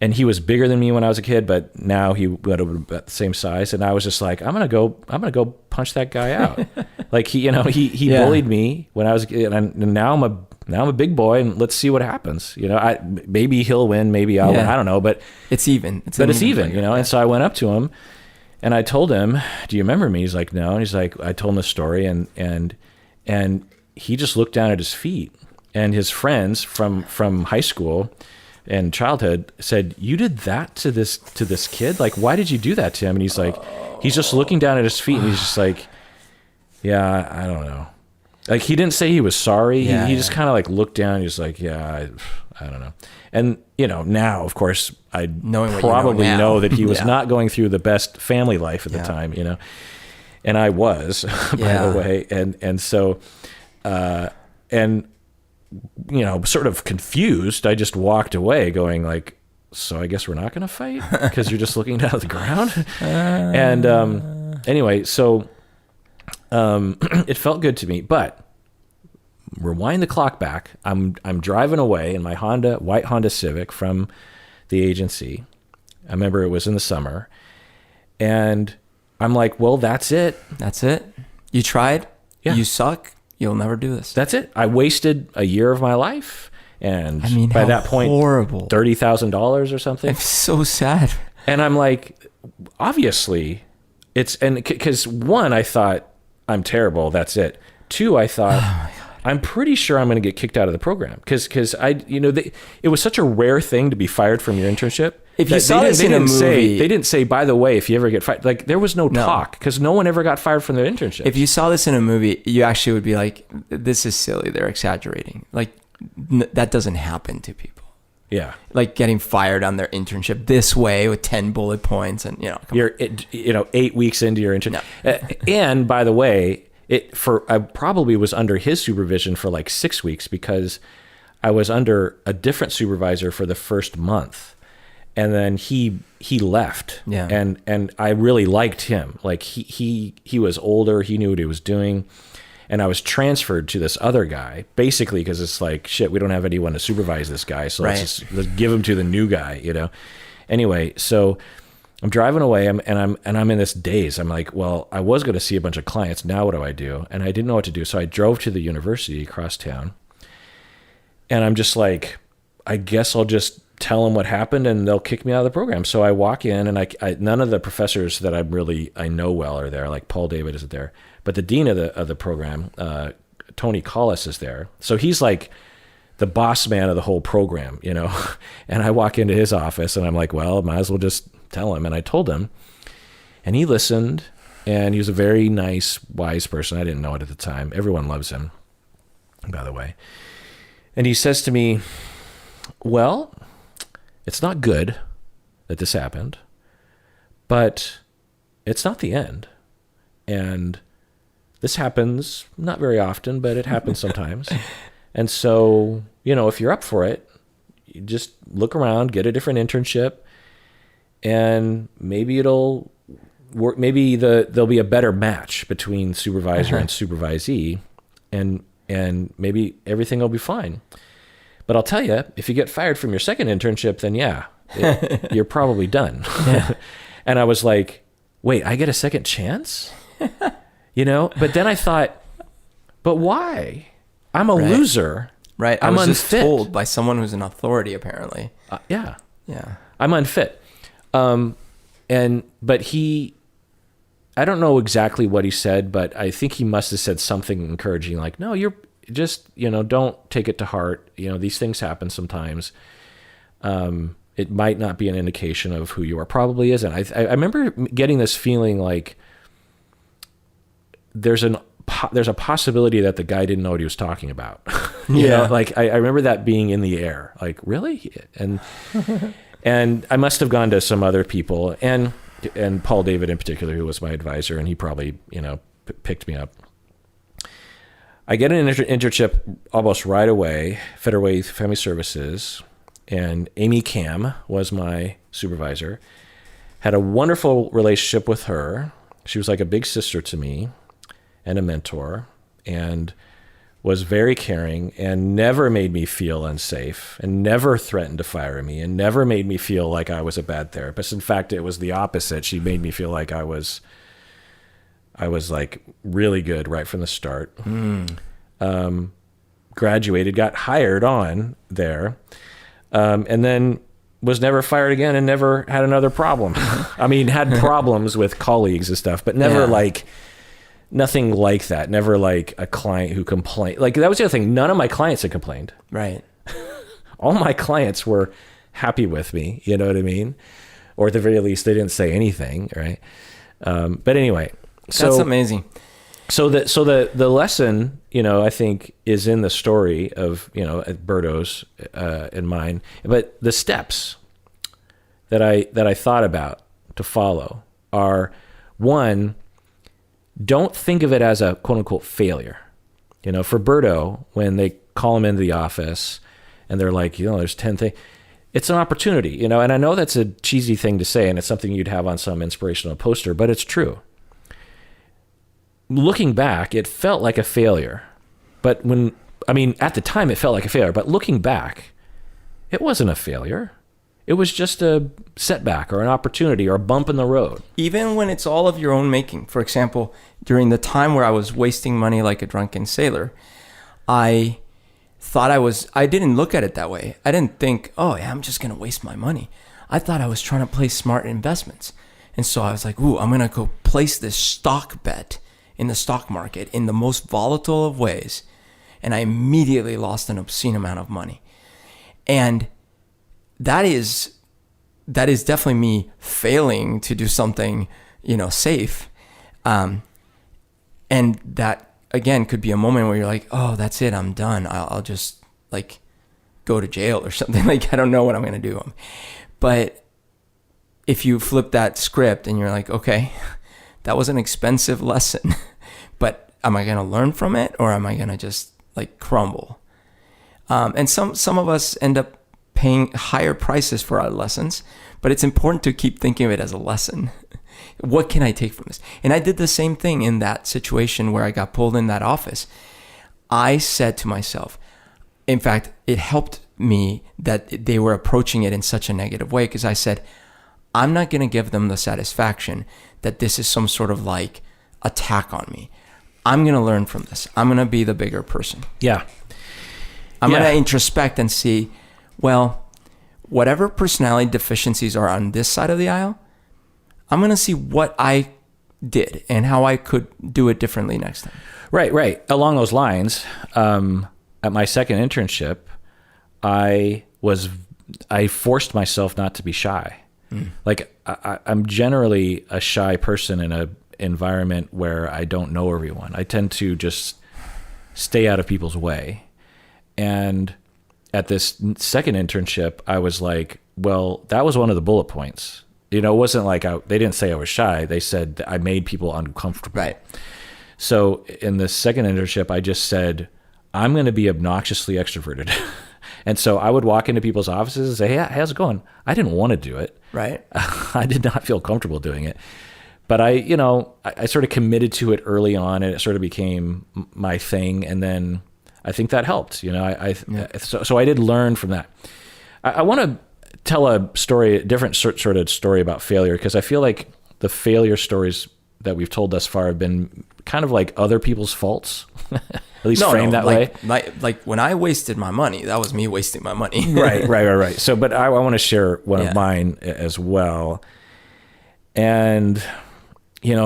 A: and he was bigger than me when I was a kid, but now he went over about the same size. And I was just like, I'm gonna go punch that guy out. Like he
B: Yeah.
A: bullied me when I was a kid, and now I'm a big boy, and let's see what happens. You know, maybe he'll win, maybe I'll win. I don't know, but
B: It's even.
A: it's even, you know. And so I went up to him, and I told him, "Do you remember me?" He's like, "No." And he's like, I told him the story, and he just looked down at his feet, and his friends from high school and childhood said, "You did that to this kid? Like, why did you do that to him?" And he's like, he's just looking down at his feet, and he's just like, "Yeah, I don't know." Like, he didn't say he was sorry.
B: Yeah,
A: he just kind of like looked down. He was like, "Yeah, I don't know." And you know, now of course I
B: Knowing what you know
A: probably
B: now.
A: know that he was
B: Yeah.
A: not going through the best family life at the
B: Yeah.
A: time, you know, and I was, by
B: Yeah.
A: the way, and so, and you know, sort of confused, I just walked away, going like, "So I guess we're not going to fight because you're just looking down at the ground." And anyway, so. It felt good to me, but rewind the clock back. I'm driving away in my white Honda Civic from the agency. I remember it was in the summer, and I'm like, well, that's it.
B: That's it. You tried.
A: Yeah.
B: You suck. You'll never do this.
A: That's it. I wasted a year of my life, and
B: I mean,
A: by
B: how
A: that point,
B: horrible.
A: $30,000 or something.
B: It's so sad.
A: And I'm like, obviously, because one, I thought, I'm terrible. That's it. Two, I thought, I'm pretty sure I'm going to get kicked out of the program because it was such a rare thing to be fired from your internship.
B: If you
A: that
B: saw this in a movie,
A: they didn't say, by the way, if you ever get fired, like there was no talk because no one ever got fired from their internship.
B: if you saw this in a movie, you actually would be like, "This is silly. They're exaggerating. Like that doesn't happen to people.
A: Yeah.
B: Like getting fired on their internship this way with 10 bullet points and, you know, come
A: You're 8 weeks into your internship.
B: No.
A: And by the way, I probably was under his supervision for like 6 weeks because I was under a different supervisor for the first month. And then he left.
B: Yeah.
A: And I really liked him. Like he was older, he knew what he was doing. And I was transferred to this other guy, basically because it's like, shit, we don't have anyone to supervise this guy, so let's give him to the new guy, you know. Anyway, so I'm driving away, and I'm in this daze. I'm like, well, I was going to see a bunch of clients. Now what do I do? And I didn't know what to do, so I drove to the university across town. And I'm just like, I guess I'll just tell them what happened, and they'll kick me out of the program. So I walk in, and I none of the professors that I know well are there. Like Paul David isn't there. But the dean of the program, Tony Collis, is there. So he's like the boss man of the whole program, you know. And I walk into his office, and I'm like, well, might as well just tell him. And I told him, and he listened, and he was a very nice, wise person. I didn't know it at the time. Everyone loves him, by the way. And he says to me, well, it's not good that this happened, but it's not the end. And this happens not very often, but it happens sometimes. And so, you know, if you're up for it, you just look around, get a different internship, and maybe it'll work. Maybe there'll be a better match between supervisor and supervisee, and maybe everything will be fine. But I'll tell you, if you get fired from your second internship, then you're probably done.
B: Yeah.
A: And I was like, wait, I get a second chance? But then I thought, but why? I'm a loser.
B: Right.
A: I'm
B: was
A: unfit.
B: just told by someone who's an authority, apparently.
A: Yeah.
B: Yeah.
A: I'm unfit. But he, I don't know exactly what he said, but I think he must have said something encouraging, like, no, you're just, don't take it to heart. These things happen sometimes. It might not be an indication of who you are. Probably isn't. I remember getting this feeling like there's a possibility that the guy didn't know what he was talking about. Like I remember that being in the air. Like, really? And I must have gone to some other people and Paul David in particular, who was my advisor, and he probably picked me up. I get an internship almost right away, Federal Way Family Services, and Amy Cam was my supervisor. Had a wonderful relationship with her. She was like a big sister to me and a mentor, and was very caring and never made me feel unsafe and never threatened to fire me and never made me feel like I was a bad therapist. In fact, it was the opposite. She made me feel like I was like really good right from the start. Graduated, got hired on there, and then was never fired again and never had another problem. I mean, had problems with colleagues and stuff, but never nothing like that. Never like a client who complained. Like, that was the other thing. None of my clients had complained.
B: Right.
A: All my clients were happy with me. You know what I mean? Or at the very least, they didn't say anything. Right. But anyway,
B: That's amazing.
A: So the lesson, I think is in the story of, at Berto's and mine, but the steps that I thought about to follow are, one, don't think of it as a quote unquote failure. For Berto, when they call him into the office and they're like, there's 10 things, it's an opportunity, and I know that's a cheesy thing to say and it's something you'd have on some inspirational poster, but it's true. Looking back, it felt like a failure, but at the time it felt like a failure, but looking back, it wasn't a failure. It was just a setback or an opportunity or a bump in the road.
B: Even when it's all of your own making. For example, during the time where I was wasting money like a drunken sailor, I didn't look at it that way. I didn't think, oh yeah, I'm just going to waste my money. I thought I was trying to place smart investments. And so I was like, I'm going to go place this stock bet in the stock market in the most volatile of ways. And I immediately lost an obscene amount of money. And that is definitely me failing to do something, safe. And that, again, could be a moment where you're like, oh, that's it, I'm done. I'll just like go to jail or something. Like, I don't know what I'm going to do. But if you flip that script and you're like, okay, that was an expensive lesson, but am I going to learn from it, or am I going to just like crumble? And some of us end up paying higher prices for our lessons, but it's important to keep thinking of it as a lesson. What can I take from this? And I did the same thing in that situation where I got pulled in that office. I said to myself, in fact, it helped me that they were approaching it in such a negative way, because I said, I'm not going to give them the satisfaction that this is some sort of like attack on me. I'm going to learn from this. I'm going to be the bigger person.
A: Yeah.
B: I'm going to introspect and see, well, whatever personality deficiencies are on this side of the aisle, I'm going to see what I did and how I could do it differently next time.
A: Right. Along those lines, at my second internship, I forced myself not to be shy. Like, I'm generally a shy person in a environment where I don't know everyone. I tend to just stay out of people's way. And at this second internship, I was like, well, that was one of the bullet points. It wasn't like they didn't say I was shy. They said that I made people uncomfortable.
B: Right.
A: So in the second internship, I just said, I'm going to be obnoxiously extroverted. And so I would walk into people's offices and say, hey, how's it going? I didn't want to do it.
B: Right.
A: I did not feel comfortable doing it. But I sort of committed to it early on, and it sort of became my thing. And then I think that helped. So I did learn from that. I want to tell a story, a different sort of story about failure, because I feel like the failure stories that we've told thus far have been kind of like other people's faults, at least framed that way.
B: Like when I wasted my money, that was me wasting my money.
A: Right. So, but I want to share one of mine as well. And,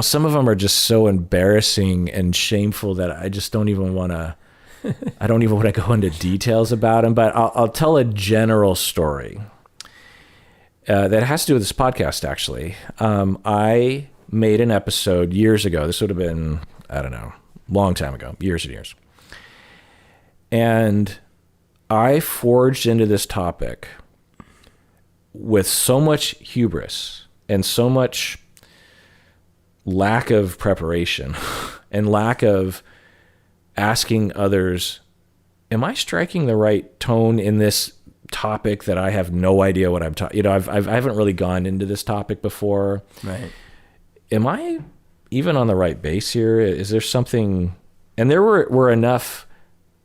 A: some of them are just so embarrassing and shameful that I just don't even want to go into details about them, but I'll tell a general story that has to do with this podcast, actually. I made an episode years ago. This would have been, I don't know, long time ago, years and years. And I forged into this topic with so much hubris and so much lack of preparation and lack of asking others, am I striking the right tone in this topic that I have no idea what I'm talking? I haven't really gone into this topic before.
B: Right.
A: Am I even on the right base here? Is there something? And there were enough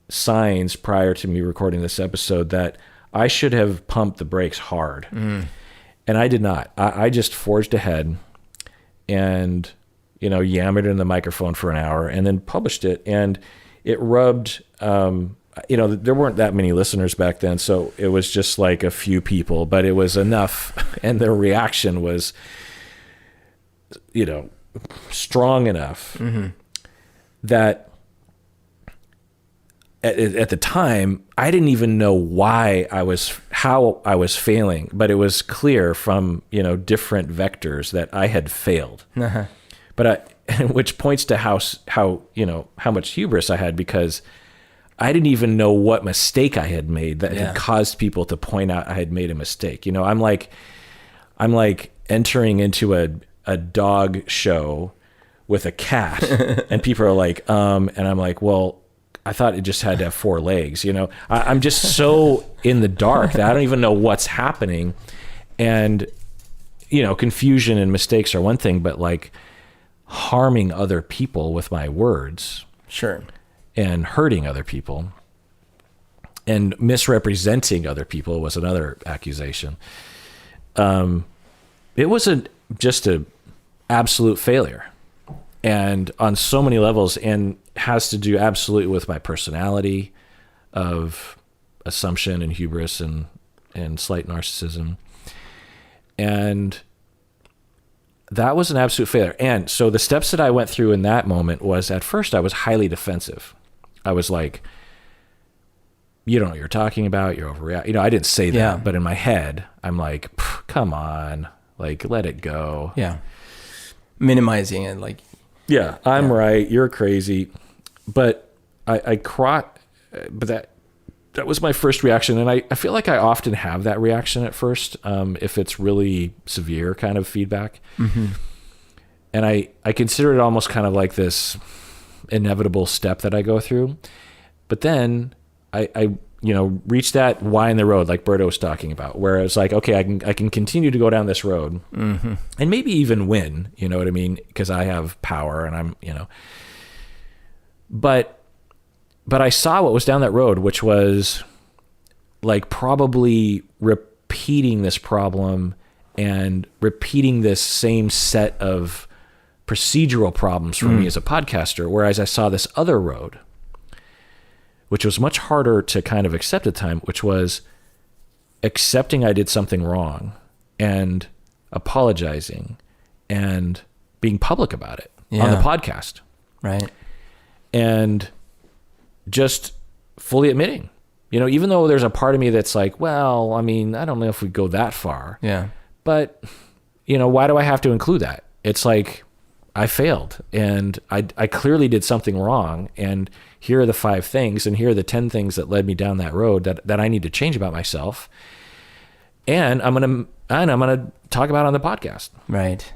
A: signs prior to me recording this episode that I should have pumped the brakes hard. And I did not. I just forged ahead and, yammered in the microphone for an hour and then published it. And it rubbed, there weren't that many listeners back then. So it was just like a few people, but it was enough. And their reaction was, strong enough that at the time, I didn't even know how I was failing, but it was clear from, different vectors that I had failed. But which points to how much hubris I had, because I didn't even know what mistake I had made that had caused people to point out I had made a mistake. I'm like entering into a dog show with a cat and people are like, and I'm like, well, I thought it just had to have 4 legs. I'm just so in the dark that I don't even know what's happening. And, confusion and mistakes are one thing, but like harming other people with my words.
B: Sure.
A: And hurting other people and misrepresenting other people was another accusation. It was just a absolute failure, and on so many levels, and has to do absolutely with my personality of assumption and hubris and slight narcissism. And that was an absolute failure. And so the steps that I went through in that moment was, at first I was highly defensive. I was like, you don't know what you're talking about. You're overreacting. I didn't say that, but in my head, I'm like, come on, like, let it go.
B: Yeah. Minimizing it. Like,
A: I'm right. You're crazy. But but that was my first reaction. And I feel like I often have that reaction at first, if it's really severe kind of feedback. And I consider it almost kind of like this inevitable step that I go through. But then I reach that Y in the road, like Berto was talking about, where it's like, okay, I can continue to go down this road and maybe even win, you know what I mean? Because I have power and I'm, but I saw what was down that road, which was like probably repeating this problem and repeating this same set of procedural problems for me as a podcaster. Whereas I saw this other road, which was much harder to kind of accept at the time, which was accepting I did something wrong and apologizing and being public about it on the podcast.
B: Right.
A: And just fully admitting, even though there's a part of me that's like, well, I mean, I don't know if we go that far.
B: Yeah.
A: But, why do I have to include that? It's like, I failed and I clearly did something wrong. And here are the 5 things, and here are the 10 things that led me down that road that I need to change about myself. And I'm going to talk about it on the podcast.
B: Right.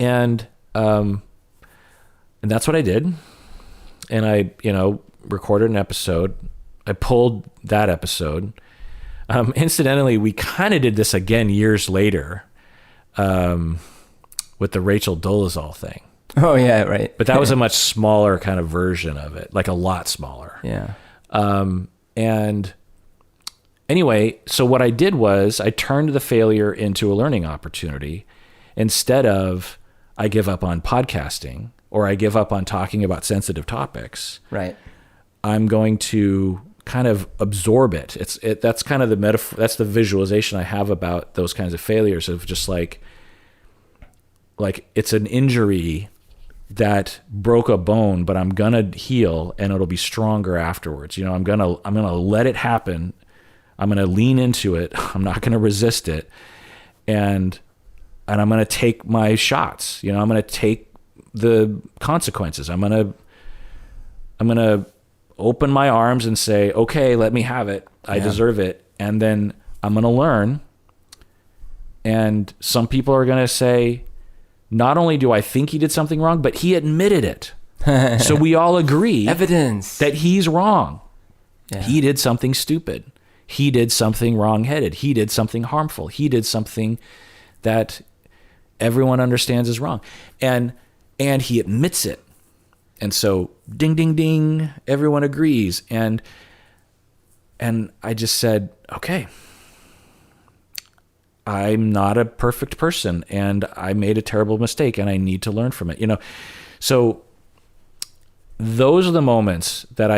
A: And that's what I did. And I, recorded an episode. I pulled that episode. Incidentally, we kind of did this again years later, with the Rachel Dolezal thing.
B: Oh yeah, right.
A: But that was a much smaller kind of version of it, like a lot smaller.
B: Yeah.
A: And anyway, so what I did was I turned the failure into a learning opportunity. Instead of I give up on podcasting or I give up on talking about sensitive topics.
B: Right.
A: I'm going to kind of absorb it. That's kind of the metaphor. That's the visualization I have about those kinds of failures, of just like it's an injury that broke a bone, but I'm gonna heal and it'll be stronger afterwards. You know, I'm gonna let it happen. I'm gonna lean into it. I'm not gonna resist it, and I'm gonna take my shots. You know, I'm gonna take the consequences. I'm gonna open my arms and say, okay, let me have it. I deserve it. And then I'm going to learn. And some people are going to say, not only do I think he did something wrong, but he admitted it. So we all agree
B: evidence
A: that he's wrong. Yeah. He did something stupid. He did something wrong-headed. He did something harmful. He did something that everyone understands is wrong. And he admits it. And so, ding, ding, ding, everyone agrees. And I just said, okay, I'm not a perfect person, and I made a terrible mistake, and I need to learn from it. You know, so those are the moments that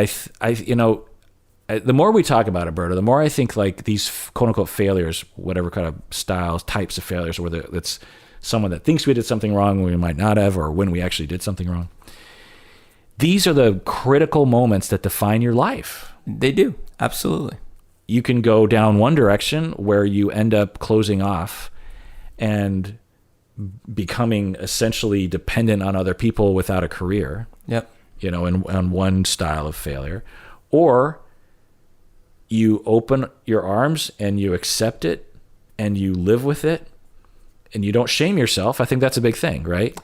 A: the more we talk about it, Berto, the more I think like these quote unquote failures, whatever kind of styles, types of failures, whether it's someone that thinks we did something wrong when we might not have, or when we actually did something wrong. These are the critical moments that define your life.
B: They do. Absolutely.
A: You can go down one direction where you end up closing off and becoming essentially dependent on other people without a career.
B: Yep.
A: You know, on one style of failure. Or you open your arms and you accept it and you live with it and you don't shame yourself. I think that's a big thing, right?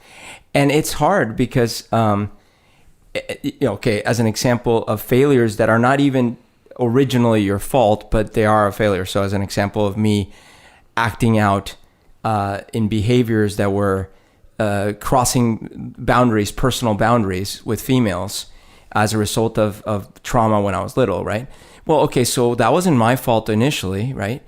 B: And it's hard because, okay, as an example of failures that are not even originally your fault, but they are a failure. So as an example of me acting out in behaviors that were crossing boundaries, personal boundaries with females as a result of trauma when I was little, right? Well, okay, so that wasn't my fault initially, right?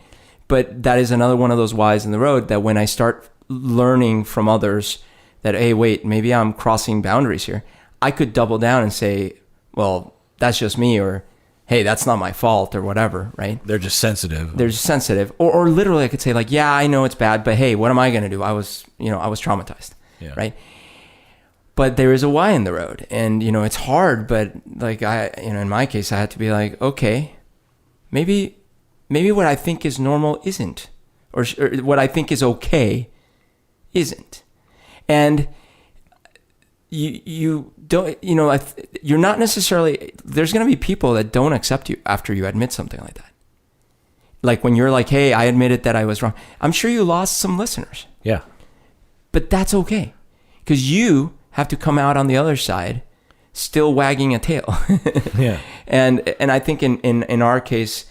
B: But that is another one of those whys in the road that when I start learning from others that, hey, wait, maybe I'm crossing boundaries here, I could double down and say, well, that's just me, or hey, that's not my fault, or whatever, right?
A: They're just sensitive.
B: They're just sensitive. Or literally I could say like, yeah, I know it's bad, but hey, what am I going to do? I was traumatized, right? But there is a why in the road, and, it's hard, but like in my case, I had to be like, okay, maybe what I think is normal isn't, or what I think is okay isn't. And you don't, you're not necessarily, there's going to be people that don't accept you after you admit something like that. Like when you're like, hey, I admitted that I was wrong. I'm sure you lost some listeners.
A: Yeah.
B: But that's okay. Because you have to come out on the other side still wagging a tail.
A: Yeah.
B: And I think in our case,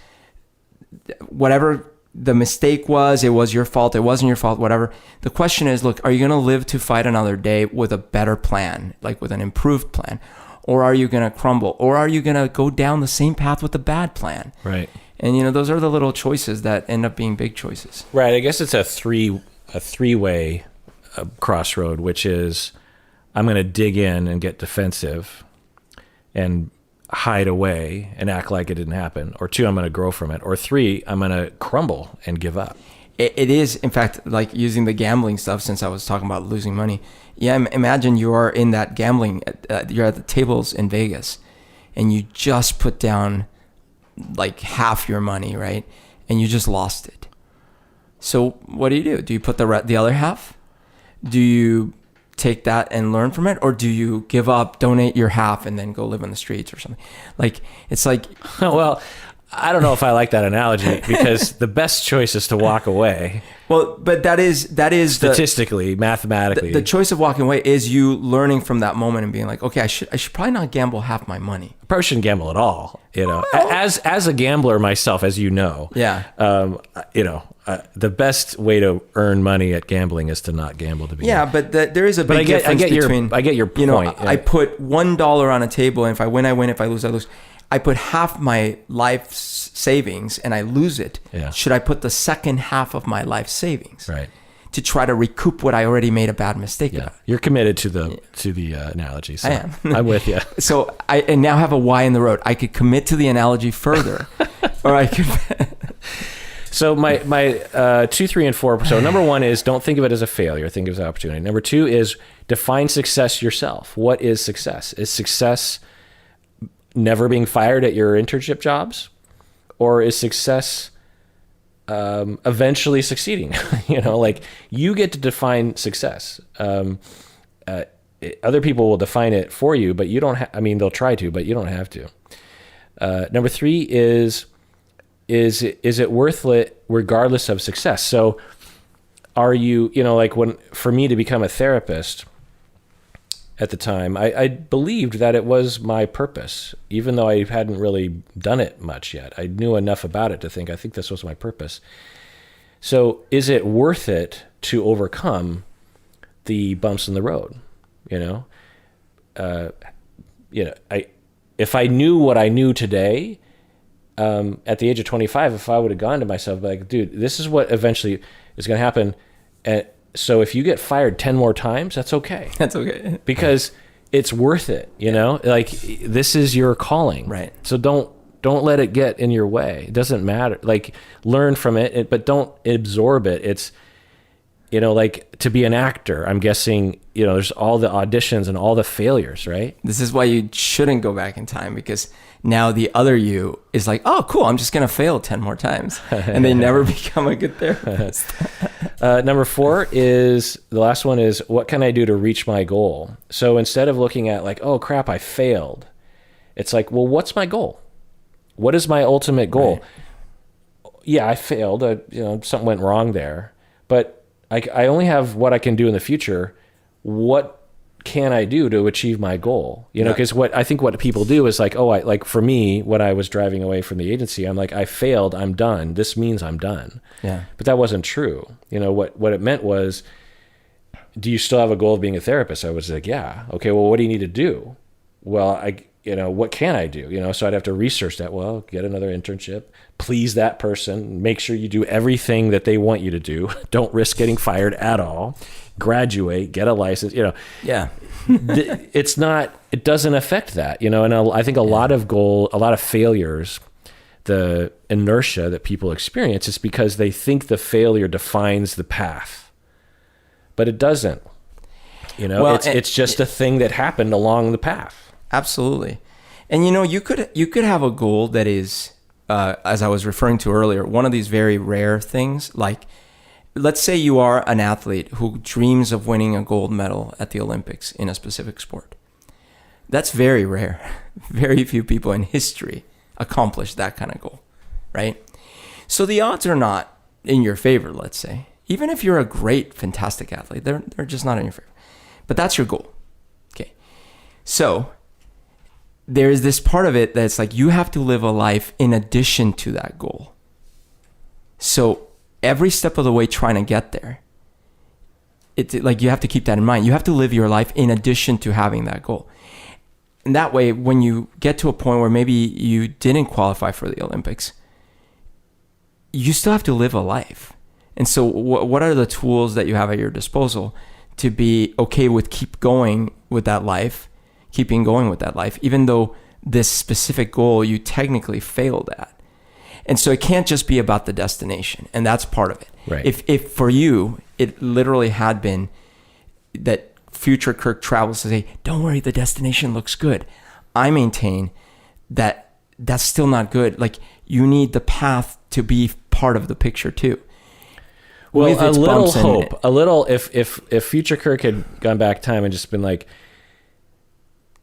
B: whatever the mistake was, it was your fault, it wasn't your fault, whatever. The question is, look, are you going to live to fight another day with a better plan, like with an improved plan? Or are you going to crumble? Or are you going to go down the same path with a bad plan?
A: Right.
B: And, those are the little choices that end up being big choices.
A: Right. I guess it's a three-way crossroad, which is I'm going to dig in and get defensive and hide away and act like it didn't happen. Or 2, I'm going to grow from it. Or 3, I'm going to crumble and give up.
B: It is, in fact, like using the gambling stuff, since I was talking about losing money. Yeah, imagine you are in that gambling, you're at the tables in Vegas, and you just put down like half your money, right? And you just lost it. So what do? Do you put the other half? Do you take that and learn from it, or do you give up, donate your half, and then go live on the streets or something? Like, it's like,
A: well, I don't know if I like that analogy, because the best choice is to walk away.
B: Well, but that is
A: statistically, mathematically,
B: the choice of walking away is you learning from that moment and being like, okay, I should probably not gamble half my money.
A: I probably shouldn't gamble at all. Well, as a gambler myself, as you know, the best way to earn money at gambling is to not gamble. To be
B: but there is a big difference between.
A: I get your point.
B: I put $1 on a table, and if I win, I win. If I lose, I lose. I put half my life savings and I lose it, should I put the second half of my life savings?
A: Right.
B: To try to recoup what I already made a bad mistake about.
A: You're committed to the analogy. So
B: I am.
A: I'm with you.
B: So I now have a Y in the road. I could commit to the analogy further, or I could.
A: So my 2, 3, and 4. So number 1 is don't think of it as a failure. Think of it as an opportunity. Number 2 is define success yourself. What is success? Is success never being fired at your internship jobs, or is success eventually succeeding? Like you get to define success. Other people will define it for you, but you don't they'll try to, but you don't have to. Number 3 is it worth it regardless of success? So are you, like for me to become a therapist at the time, I believed that it was my purpose, even though I hadn't really done it much yet. I knew enough about it to think, I think this was my purpose. So is it worth it to overcome the bumps in the road? If I knew what I knew today, at the age of 25, if I would have gone to myself like, dude, this is what eventually is going to happen. And so if you get fired 10 more times, that's okay.
B: That's okay.
A: Because it's worth it, like this is your calling.
B: Right.
A: So don't let it get in your way. It doesn't matter. Like learn from it, but don't absorb it. It's, like to be an actor, I'm guessing, there's all the auditions and all the failures, right?
B: This is why you shouldn't go back in time, because now the other you is like, oh, cool, I'm just going to fail 10 more times. And they never become a good therapist.
A: Number 4 is, the last one is, what can I do to reach my goal? So instead of looking at like, oh crap, I failed, it's like, well, what's my goal? What is my ultimate goal? Right. Yeah, I failed. Something went wrong there, but I only have what I can do in the future. What can I do to achieve my goal? Because what I think what people do is like, like for me, when I was driving away from the agency, I'm like, I failed, I'm done. This means I'm done. Yeah. But that wasn't true. What it meant was, do you still have a goal of being a therapist? I was like, yeah. Okay, well, what do you need to do? Well, what can I do? So I'd have to research that. Well, get another internship, please that person, make sure you do everything that they want you to do. Don't risk getting fired at all. Graduate, get a license,
B: Yeah.
A: It doesn't affect that, and I think a lot of failures, the inertia that people experience is because they think the failure defines the path, but it doesn't. It's just a thing that happened along the path.
B: Absolutely. And you could have a goal that is, as I was referring to earlier, one of these very rare things. Like, let's say you are an athlete who dreams of winning a gold medal at the Olympics in a specific sport. That's very rare. Very few people in history accomplish that kind of goal, right? So the odds are not in your favor, let's say. Even if you're a great, fantastic athlete, they're just not in your favor. But that's your goal. Okay. So there's this part of it that's like you have to live a life in addition to that goal. So every step of the way trying to get there, it's like you have to keep that in mind. You have to live your life in addition to having that goal. And that way, when you get to a point where maybe you didn't qualify for the Olympics, you still have to live a life. And so what are the tools that you have at your disposal to be okay with keeping going with that life, even though this specific goal you technically failed at? And so it can't just be about the destination, and that's part of it.
A: Right.
B: If for you, it literally had been that future Kirk travels to say, don't worry, the destination looks good. I maintain that that's still not good. Like, you need the path to be part of the picture too.
A: Well, a little hope, if future Kirk had gone back time and just been like,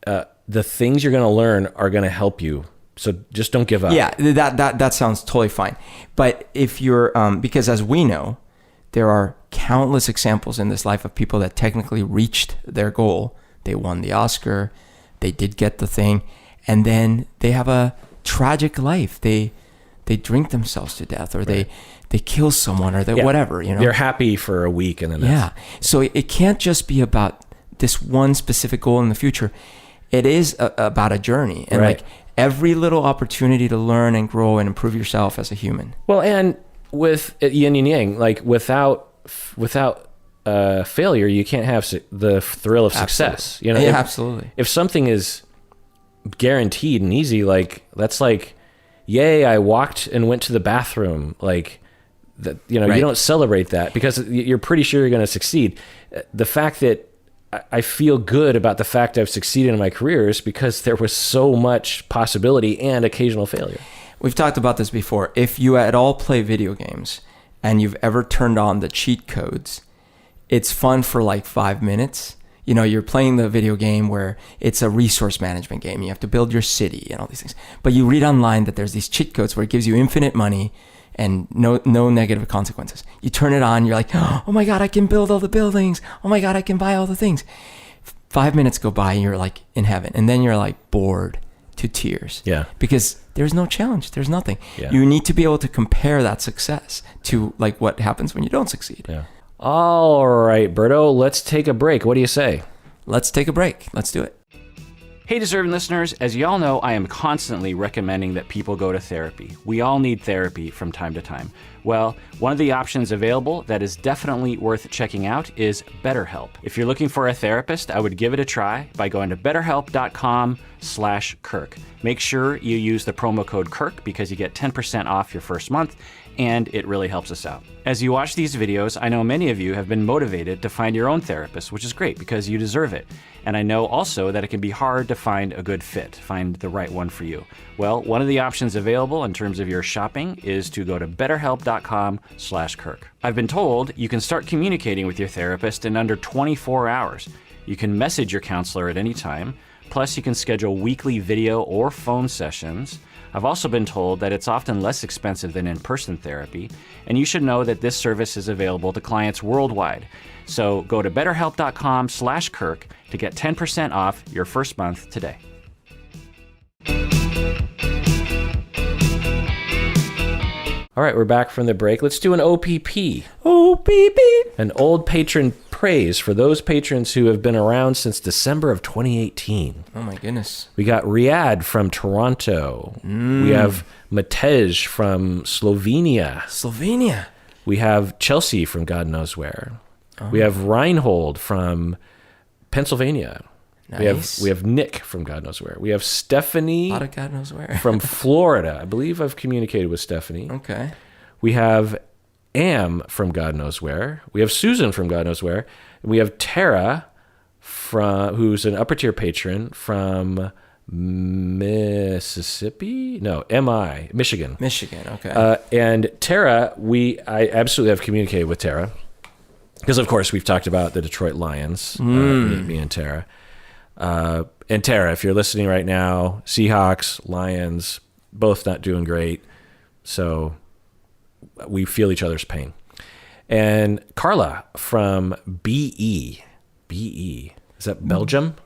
A: the things you're going to learn are going to help you. So just don't give up.
B: Yeah, that sounds totally fine. But if you're, because as we know, there are countless examples in this life of people that technically reached their goal. They won the Oscar, they did get the thing, and then they have a tragic life. They drink themselves to death, or they kill someone, or whatever.
A: They're happy for a week, and then
B: so it can't just be about this one specific goal in the future. it is about a journey, and
A: Right.
B: like every little opportunity to learn and grow and improve yourself as a human.
A: Well, and with yin and yang, like without failure, you can't have the thrill of success. You know,
B: Yeah, absolutely.
A: If something is guaranteed and easy, like that's like, yay, I walked and went to the bathroom. Like that, you know,
B: Right.
A: you don't celebrate that because you're pretty sure you're going to succeed. The fact that I feel good about the fact I've succeeded in my career is because there was so much possibility and occasional failure.
B: We've talked about this before. If you at all play video games and you've ever turned on the cheat codes, it's fun for like 5 minutes. You know, you're playing the video game where it's a resource management game. You have to build your city and all these things. But you read online that there's these cheat codes where it gives you infinite money and no negative consequences. You turn it on, you're like, oh my God, I can build all the buildings. Oh my God, I can buy all the things. 5 minutes go by and you're like in heaven. And then you're like bored to tears.
A: Yeah.
B: Because there's no challenge. There's nothing.
A: Yeah.
B: You need to be able to compare that success to like what happens when you don't succeed.
A: Yeah. All right, Berto, let's take a break. What do you say?
B: Let's take a break. Let's do it.
C: Hey, deserving listeners, as y'all know, I am constantly recommending that people go to therapy. We all need therapy from time to time. Well, one of the options available that is definitely worth checking out is BetterHelp. If you're looking for a therapist, I would give it a try by going to betterhelp.com/Kirk. Make sure you use the promo code Kirk because you get 10% off your first month, and it really helps us out. As you watch these videos, I know many of you have been motivated to find your own therapist, which is great because you deserve it. And I know also that it can be hard to find a good fit, find the right one for you. Well, one of the options available in terms of your shopping is to go to betterhelp.com/Kirk. I've been told you can start communicating with your therapist in under 24 hours. You can message your counselor at any time. Plus, you can schedule weekly video or phone sessions. I've also been told that it's often less expensive than in-person therapy, and you should know that this service is available to clients worldwide. So go to betterhelp.com/Kirk to get 10% off your first month today.
A: All right, we're back from the break. Let's do an OPP.
B: OPP.
A: An old patron praise for those patrons who have been around since December of 2018.
B: Oh my goodness.
A: We got Riyadh from Toronto. We have Matej from Slovenia.
B: Slovenia.
A: We have Chelsea from God knows where. We have Reinhold from Pennsylvania.
B: Nice.
A: We have Nick from God knows where. We have Stephanie
B: A lot of God knows where.
A: from Florida. I believe I've communicated with Stephanie.
B: Okay.
A: We have Am from God knows where. We have Susan from God knows where. We have Tara who's an upper tier patron from Mississippi? No, Michigan.
B: Michigan. Okay.
A: And Tara, I absolutely have communicated with Tara because, of course, we've talked about the Detroit Lions, me and Tara. And Tara, if you're listening right now, Seahawks, Lions, both not doing great. So we feel each other's pain. And Carla from BE. BE. Is that Belgium?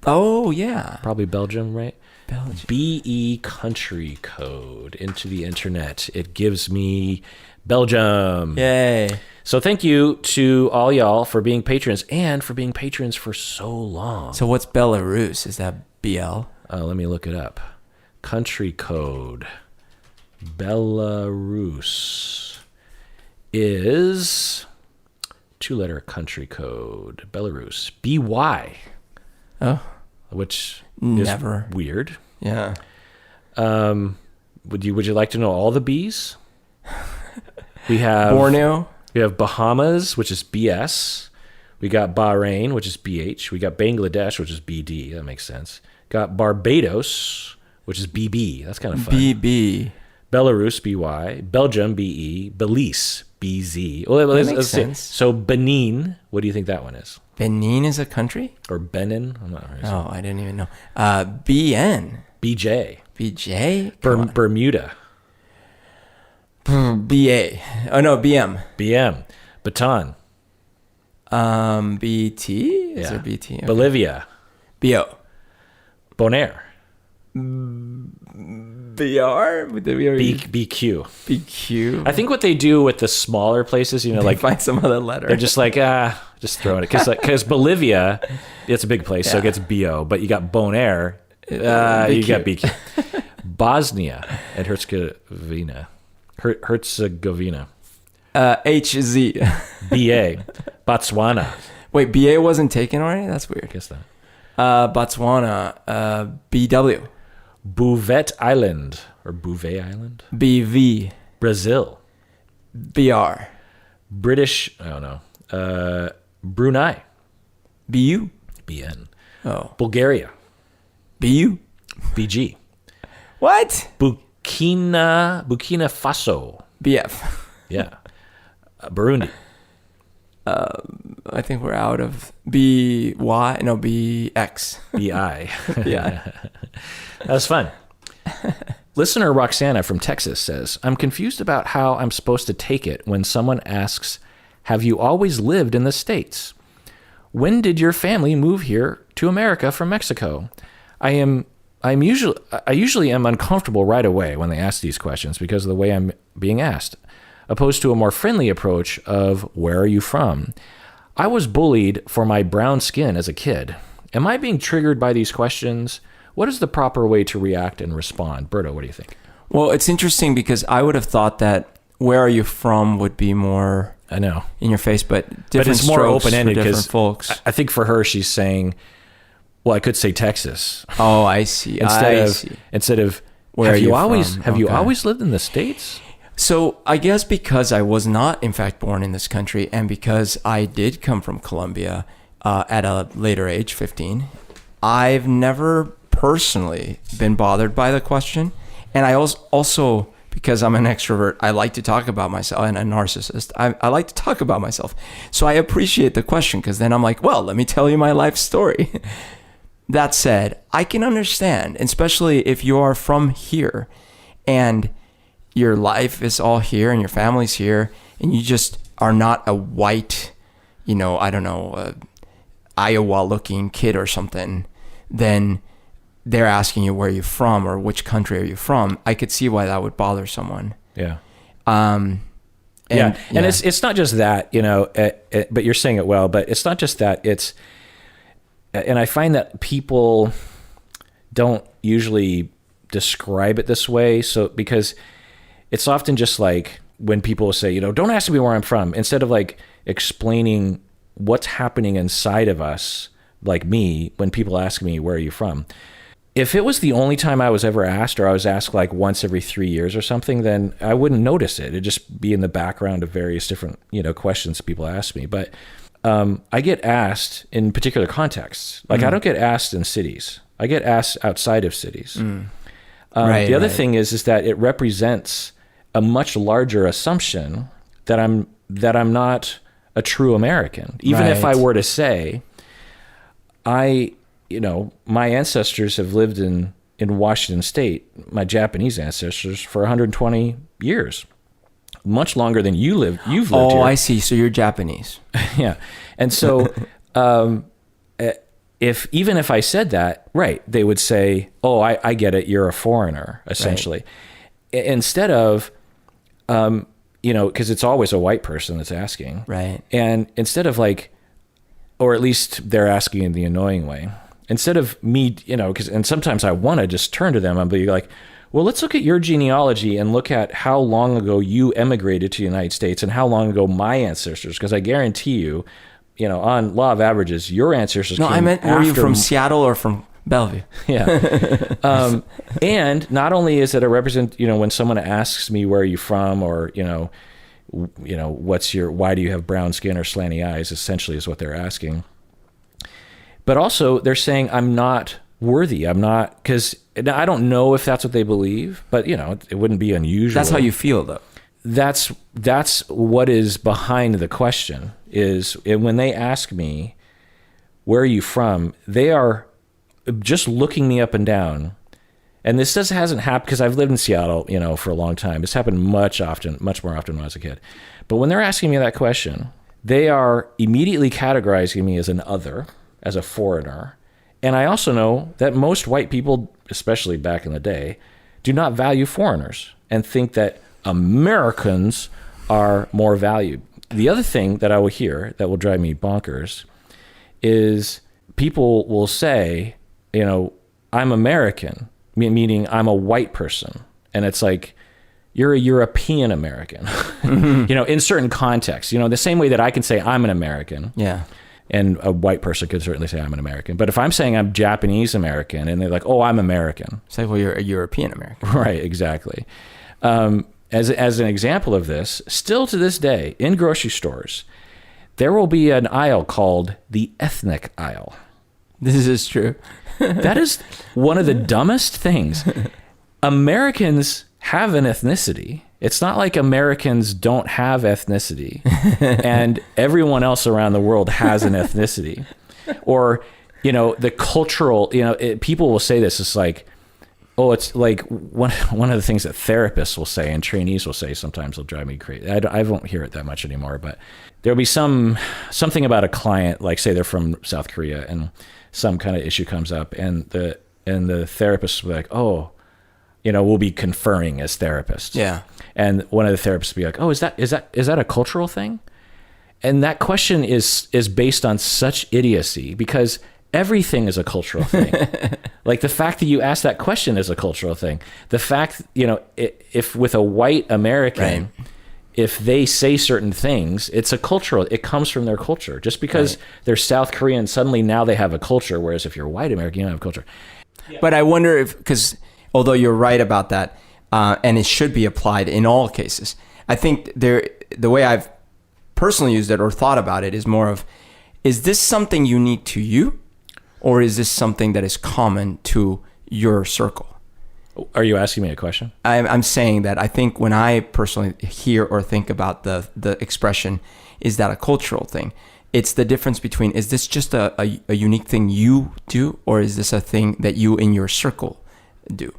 B: oh yeah.
A: Probably Belgium, right?
B: Belgium.
A: BE country code into the internet. It gives me Belgium.
B: Yay.
A: So thank you to all y'all for being patrons and for being patrons for so long.
B: So what's Belarus? Is that BL?
A: Let me look it up. Country code. Belarus is 2-letter country code. Belarus. BY.
B: Oh.
A: Which
B: Never.
A: is weird.
B: Yeah.
A: Would you like to know all the B's? We have
B: Borneo.
A: We have Bahamas, which is BS. We got Bahrain, which is BH. We got Bangladesh, which is BD. That makes sense. Got Barbados, which is BB. That's kind of fun.
B: BB.
A: Belarus, BY. Belgium, BE. Belize, BZ. Well,
B: That
A: let's
B: makes
A: see.
B: sense.
A: So Benin, what do you think that one is?
B: Benin is a country?
A: Or Benin? I'm not sure.
B: Oh, I didn't even know. BN.
A: BJ.
B: BJ? Come on.
A: Bermuda.
B: BA. Oh no, BM.
A: BM. Baton.
B: BT? Is there BT? Okay.
A: Bolivia.
B: BO.
A: Bonaire.
B: BR?
A: BQ.
B: BQ.
A: I think what they do with the smaller places,
B: like
A: like
B: find some other letter.
A: they're just like, Just throwing it because Bolivia, it's a big place, so it gets BO. But you got Bonaire, you got BQ. Bosnia and Herzegovina, Herzegovina.
B: HZ.
A: BA, Botswana.
B: Wait, BA wasn't taken already? That's weird.
A: I guess that.
B: Botswana, BW.
A: Bouvet Island or Bouvet Island.
B: BV.
A: Brazil.
B: BR.
A: British. I don't know. Brunei.
B: BU.
A: BN.
B: Oh.
A: Bulgaria.
B: BU.
A: BG.
B: What?
A: Burkina Faso.
B: BF.
A: Yeah. Burundi.
B: I think we're out of BY. No, BX.
A: BI.
B: Yeah.
A: That was fun. Listener Roxana from Texas says, I'm confused about how I'm supposed to take it when someone asks, have you always lived in the States? When did your family move here to America from Mexico? I usually am uncomfortable right away when they ask these questions because of the way I'm being asked, opposed to a more friendly approach of where are you from? I was bullied for my brown skin as a kid. Am I being triggered by these questions? What is the proper way to react and respond? Berto, what do you think?
B: Well, it's interesting because I would have thought that where are you from would be more
A: I know
B: in your face, but different
A: it's more
B: strokes
A: open-ended
B: for different
A: because
B: folks.
A: I think for her, she's saying, well, I could say Texas
B: Oh, I see.
A: instead of
B: Where
A: have
B: are
A: you
B: you
A: always
B: from?
A: have you
B: Okay.
A: always lived in the States?
B: So I guess because I was not, in fact, born in this country, and because I did come from Colombia at a later age, 15, I've never personally been bothered by the question. And I also because I'm an extrovert, I like to talk about myself, and a narcissist, I like to talk about myself. So I appreciate the question because then I'm like, well, let me tell you my life story. That said, I can understand, especially if you are from here and your life is all here and your family's here and you just are not a white, I don't know, Iowa looking kid or something, then they're asking you where you're from or which country are you from. I could see why that would bother someone.
A: Yeah.
B: And
A: it's not just that, but you're saying it well, but it's not just that. And I find that people don't usually describe it this way. So, because it's often just like when people say, don't ask me where I'm from, instead of like explaining what's happening inside of us, like me, when people ask me, where are you from? If it was the only time I was ever asked, or I was asked like once every 3 years or something, then I wouldn't notice it. It'd just be in the background of various different, questions people ask me. But I get asked in particular contexts. Like I don't get asked in cities. I get asked outside of cities. The other thing is that it represents a much larger assumption that I'm not a true American. Even if I were to say, my ancestors have lived in Washington State, my Japanese ancestors, for 120 years. Much longer than you've lived here.
B: Oh, I see. So you're Japanese.
A: Yeah. And so even if I said that, right, they would say, oh, I get it. You're a foreigner, essentially. Right. Instead of, because it's always a white person that's asking.
B: Right.
A: And instead of like, or at least they're asking in the annoying way, instead of me, and sometimes I want to just turn to them and be like, well, let's look at your genealogy and look at how long ago you emigrated to the United States and how long ago my ancestors, because I guarantee you, on law of averages, your ancestors came
B: No, I meant, were you from Seattle or from Bellevue?
A: Yeah. And not only is it a represent, when someone asks me, where are you from? Or, why do you have brown skin or slanty eyes, essentially is what they're asking. But also they're saying I'm not worthy. I'm not, because I don't know if that's what they believe, but it wouldn't be unusual.
B: That's how you feel though.
A: That's what is behind the question is when they ask me, where are you from? They are just looking me up and down. And this hasn't happened because I've lived in Seattle, for a long time. This happened much more often when I was a kid. But when they're asking me that question, they are immediately categorizing me as an other, as a foreigner. And I also know that most white people, especially back in the day, do not value foreigners and think that Americans are more valued. The other thing that I will hear that will drive me bonkers is people will say, I'm American, meaning I'm a white person. And it's like, you're a European American, in certain contexts, the same way that I can say I'm an American.
B: Yeah.
A: And a white person could certainly say I'm an American. But if I'm saying I'm Japanese American and they're like, oh, I'm American.
B: Say, well, you're a European American.
A: Right, exactly. As an example of this, still to this day, in grocery stores, there will be an aisle called the ethnic aisle.
B: This is true.
A: That is one of the dumbest things. Americans have an ethnicity. It's not like Americans don't have ethnicity and everyone else around the world has an ethnicity. Or, the cultural, people will say this, it's like, oh, it's like one of the things that therapists will say and trainees will say sometimes will drive me crazy. I won't hear it that much anymore, but there'll be something about a client, like say they're from South Korea and some kind of issue comes up and the therapist will be like, oh, we'll be conferring as therapists.
B: Yeah.
A: And one of the therapists will be like, oh, is that a cultural thing? And that question is based on such idiocy because everything is a cultural thing. Like the fact that you ask that question is a cultural thing. The fact, if with a white American, right, if they say certain things, it comes from their culture. Just because right, they're South Korean, suddenly now they have a culture. Whereas if you're white American, you don't have a culture.
B: Yeah. But I wonder because although you're right about that, and it should be applied in all cases, I think the way I've personally used it or thought about it is more of, is this something unique to you? Or is this something that is common to your circle?
A: Are you asking me a question?
B: I'm saying that I think when I personally hear or think about the expression, is that a cultural thing? It's the difference between, is this just a unique thing you do, or is this a thing that you in your circle do?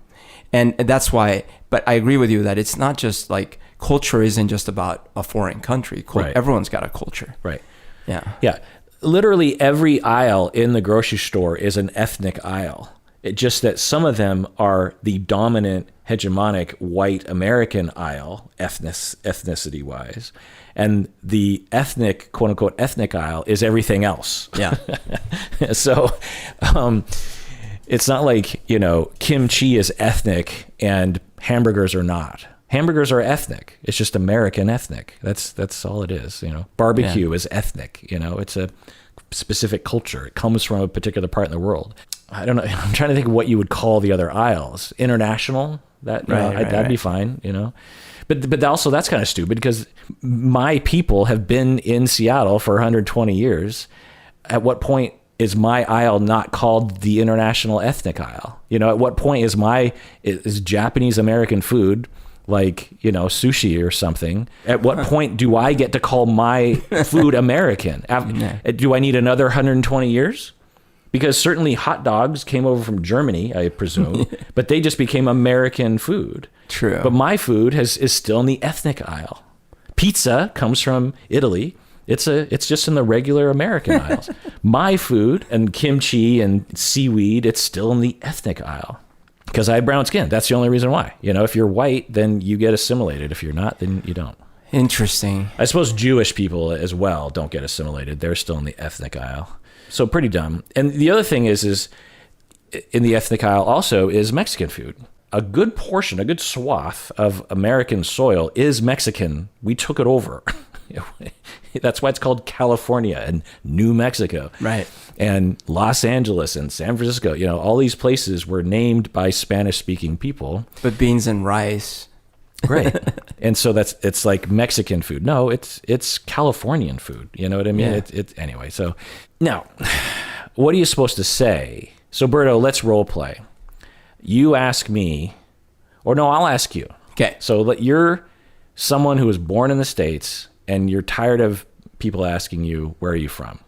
B: And that's why, but I agree with you that it's not just like, culture isn't just about a foreign country.
A: Right.
B: Everyone's got a culture.
A: Right.
B: Yeah.
A: Yeah. Literally every aisle in the grocery store is an ethnic aisle. It's just that some of them are the dominant, hegemonic white American aisle, ethnicity-wise, and the ethnic, quote-unquote, ethnic aisle is everything else.
B: Yeah.
A: So it's not like, kimchi is ethnic and hamburgers are not. Hamburgers are ethnic. It's just American ethnic. That's all it is. Barbecue is ethnic. It's a specific culture. It comes from a particular part in the world. I don't know. I'm trying to think of what you would call the other aisles. International. That'd be fine. But also that's kind of stupid because my people have been in Seattle for 120 years. At what point is my aisle not called the international ethnic aisle? At what point is Japanese American food like, sushi or something? At what point do I get to call my food American? Do I need another 120 years? Because certainly hot dogs came over from Germany, I presume, but they just became American food.
B: True.
A: But my food is still in the ethnic aisle. Pizza comes from Italy. It's just in the regular American aisles. My food and kimchi and seaweed, it's still in the ethnic aisle. Because I have brown skin. That's the only reason why. If you're white, then you get assimilated. If you're not, then you don't.
B: Interesting.
A: I suppose Jewish people as well don't get assimilated. They're still in the ethnic aisle. So pretty dumb. And the other thing is in the ethnic aisle also is Mexican food. A good portion, a good swath of American soil is Mexican. We took it over. That's why it's called California and New Mexico.
B: Right.
A: And Los Angeles and San Francisco. All these places were named by Spanish-speaking people.
B: But beans and rice.
A: Right. And so it's like Mexican food. No, it's Californian food. You know what I mean?
B: Yeah.
A: Anyway. So now, what are you supposed to say? So Berto, let's role play. You ask me, or no, I'll ask you.
B: Okay.
A: So you're someone who was born in the States and you're tired of people asking you, where are you from?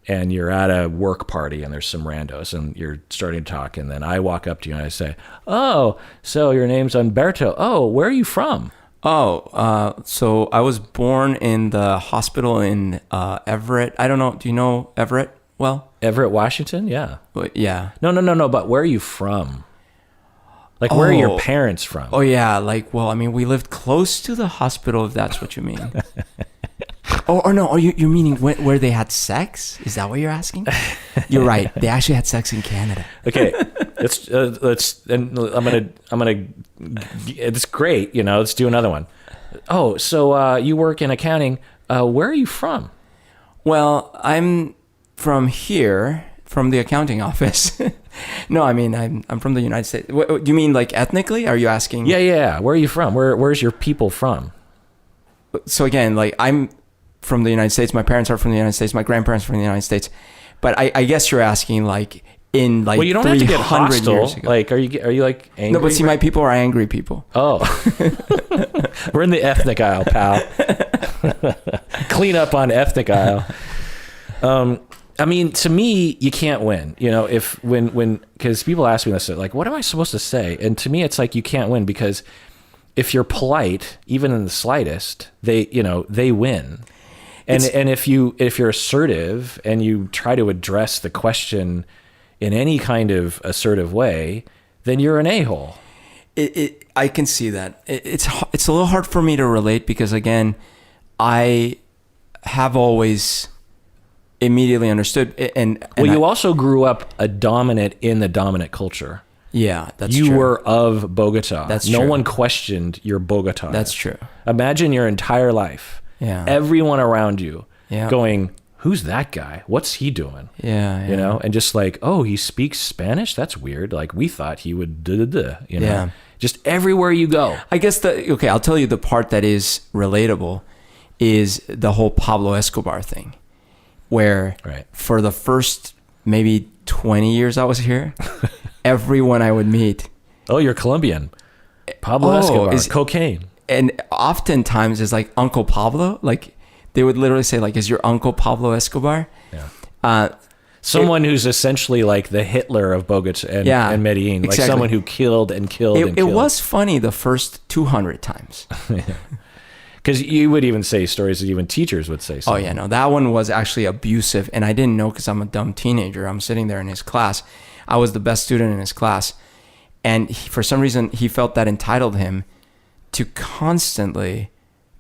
A: And you're at a work party and there's some randos and you're starting to talk. And then I walk up to you and I say, oh, so your name's Umberto. Oh, where are you from?
B: Oh, so I was born in the hospital in Everett. I don't know. Do you know Everett well?
A: Everett, Washington? Yeah.
B: Yeah.
A: No. But where are you from? Like, where are your
B: Oh.
A: parents from?
B: Oh yeah, like, well, I mean, we lived close to the hospital, if that's what you mean. Or no, or you're meaning where they had sex? Is that what you're asking? You're right. They actually had sex in Canada.
A: Okay, let's. And I'm gonna. It's great, Let's do another one. Oh, so you work in accounting. Where are you from?
B: Well, I'm from here, from the accounting office. No, I mean, I'm from the United States. Do you mean like ethnically? Are you asking?
A: Yeah. Where are you from? Where's your people from?
B: So again, like, I'm from the United States. My parents are from the United States. My grandparents are from the United States. But I guess you're asking like in like
A: Well, you don't have to get
B: 300
A: hostile.
B: years ago.
A: Like, are you like angry?
B: No, but see, my people are angry people.
A: Oh, we're in the ethnic aisle, pal. Clean up on ethnic aisle. I mean, to me, you can't win. If because people ask me this, like, what am I supposed to say? And to me, it's like you can't win, because if you're polite, even in the slightest, they win. And if you're assertive and you try to address the question in any kind of assertive way, then you're an a-hole.
B: I can see that. It's a little hard for me to relate, because again, I have always immediately understood. And
A: you also grew up in the dominant culture.
B: Yeah, that's
A: you
B: true.
A: were of Bogota.
B: That's
A: no
B: true.
A: one questioned your Bogota.
B: That's true.
A: Imagine your entire life.
B: Yeah.
A: Everyone around you
B: Yeah.
A: going, who's that guy? What's he doing?
B: Yeah.
A: And just like, oh, he speaks Spanish? That's weird. Like, we thought he would
B: Yeah.
A: Just everywhere you go.
B: I guess I'll tell you the part that is relatable is the whole Pablo Escobar thing, where
A: Right.
B: for the first maybe 20 years I was here, everyone I would meet,
A: Oh, you're Colombian. Pablo Escobar, cocaine.
B: and oftentimes it's like Uncle Pablo, like they would literally say like, is your Uncle Pablo Escobar?
A: Yeah. Someone who's essentially like the Hitler of Bogota and Medellin, like
B: exactly.
A: someone who killed and killed and
B: It
A: killed.
B: was funny the first 200 times.
A: Because you would even say stories that even teachers would say.
B: Oh yeah, no, that one was actually abusive, and I didn't know because I'm a dumb teenager. I'm sitting there in his class. I was the best student in his class, and for some reason he felt that entitled him to constantly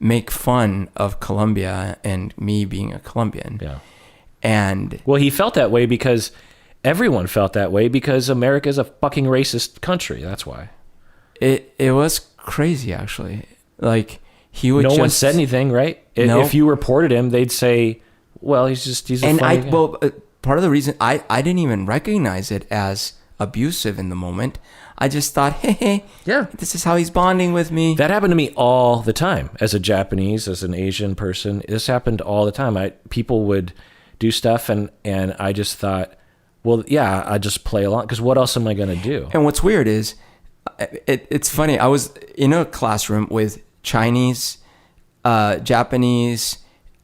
B: make fun of Colombia and me being a Colombian.
A: Yeah.
B: And
A: Well, he felt that way because everyone felt that way because America's a fucking racist country. That's why.
B: it was crazy, actually. Like, he would
A: No
B: just...
A: one said anything, right?
B: No.
A: If you reported him, they'd say, well, he's a
B: And
A: funny guy.
B: part of the reason I didn't even recognize it as abusive in the moment. I just thought, hey,
A: Yeah.
B: this is how he's bonding with me.
A: That happened to me all the time. As a Japanese, as an Asian person, this happened all the time. People would do stuff, and I just thought, well, yeah, I just play along, because what else am I going to do?
B: And what's weird is, it's funny. I was in a classroom with Chinese, Japanese,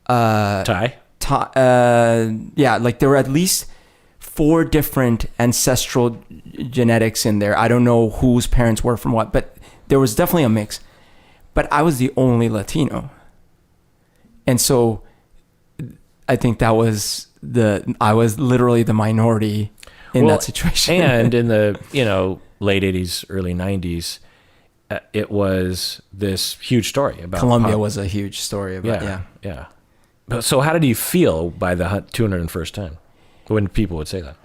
A: Thai?
B: yeah, like there were at least 4 different ancestral genetics in there. I don't know whose parents were from what, but there was definitely a mix. But I was the only Latino. And so I think I was literally the minority in that situation.
A: And in the, late 80s, early 90s, it was this huge story about
B: Colombia was a huge story about,
A: Yeah. So how did you feel by the 201st time when people would say that?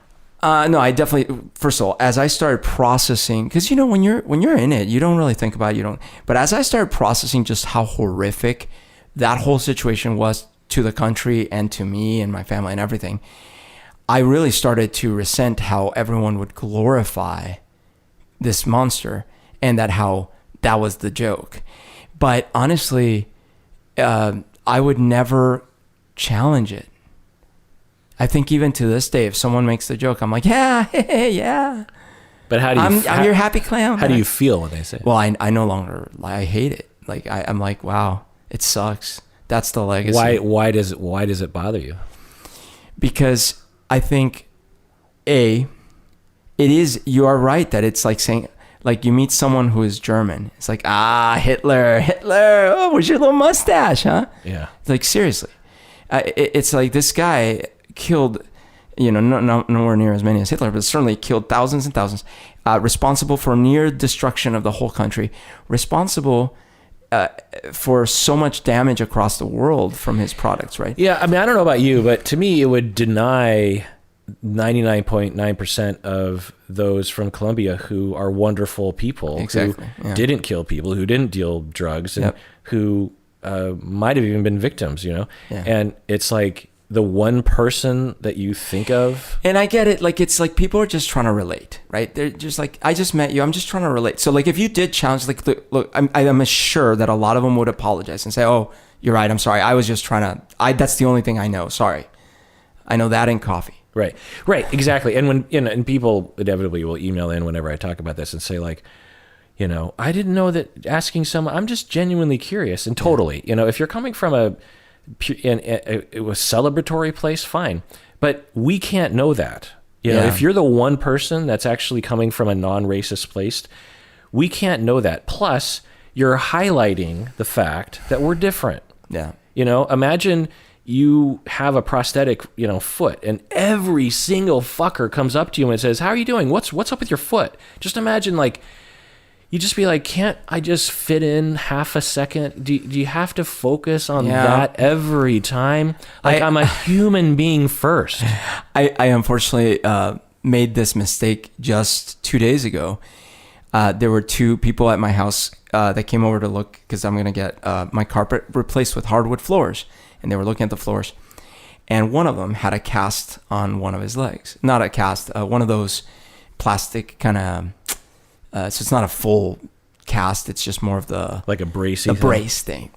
B: No, I definitely, first of all, as I started processing, because when you're in it, you don't really think about it, but as I started processing just how horrific that whole situation was to the country and to me and my family and everything, I really started to resent how everyone would glorify this monster, and how that was the joke. But honestly, I would never challenge it. I think even to this day, if someone makes the joke, I'm like, yeah.
A: But how do you?
B: I'm your happy clown.
A: How do you feel when they say it?
B: Well, I no longer, I hate it. Like I'm like, wow, it sucks. That's the legacy.
A: Why does it bother you?
B: Because I think, it is, you are right that it's like saying, like you meet someone who is German. It's like, Hitler. Oh, where's your little mustache, huh?
A: Yeah.
B: Like, seriously. It's like this guy killed nowhere near as many as Hitler, but certainly killed thousands and thousands, responsible for near destruction of the whole country, responsible for so much damage across the world from his products, right?
A: Yeah, I mean, I don't know about you, but to me, it would deny 99.9% of those from Colombia who are wonderful people,
B: Exactly,
A: who
B: yeah.
A: didn't kill people, who didn't deal drugs, and
B: Yep.
A: who might have even been victims,
B: Yeah.
A: And it's like the one person that you think of.
B: And I get it. Like, it's like people are just trying to relate, right? They're just like, I just met you. I'm just trying to relate. So, like, if you did challenge, like, look, I'm sure that a lot of them would apologize and say, oh, you're right. I'm sorry. I was just trying to, that's the only thing I know. Sorry. I know that and coffee.
A: Right, exactly. And when, and people inevitably will email in whenever I talk about this and say, like, I didn't know that asking someone, I'm just genuinely curious. And totally, if you're coming from a celebratory place, fine, but we can't know that. If you're the one person that's actually coming from a non-racist place, we can't know that. Plus, you're highlighting the fact that we're different.
B: Yeah.
A: Imagine you have a prosthetic, foot, and every single fucker comes up to you and says, "How are you doing? What's up with your foot?" Just imagine, like, you just be like, can't I just fit in half a second? Do you have to focus on that every time? Like, I'm a human being first.
B: I unfortunately made this mistake just 2 days ago. There were two people at my house that came over to look, because I'm going to get my carpet replaced with hardwood floors. And they were looking at the floors. And one of them had a cast on one of his legs. Not a cast, one of those plastic kind of... so it's not a full cast. It's just more of the...
A: Like a brace
B: brace thing.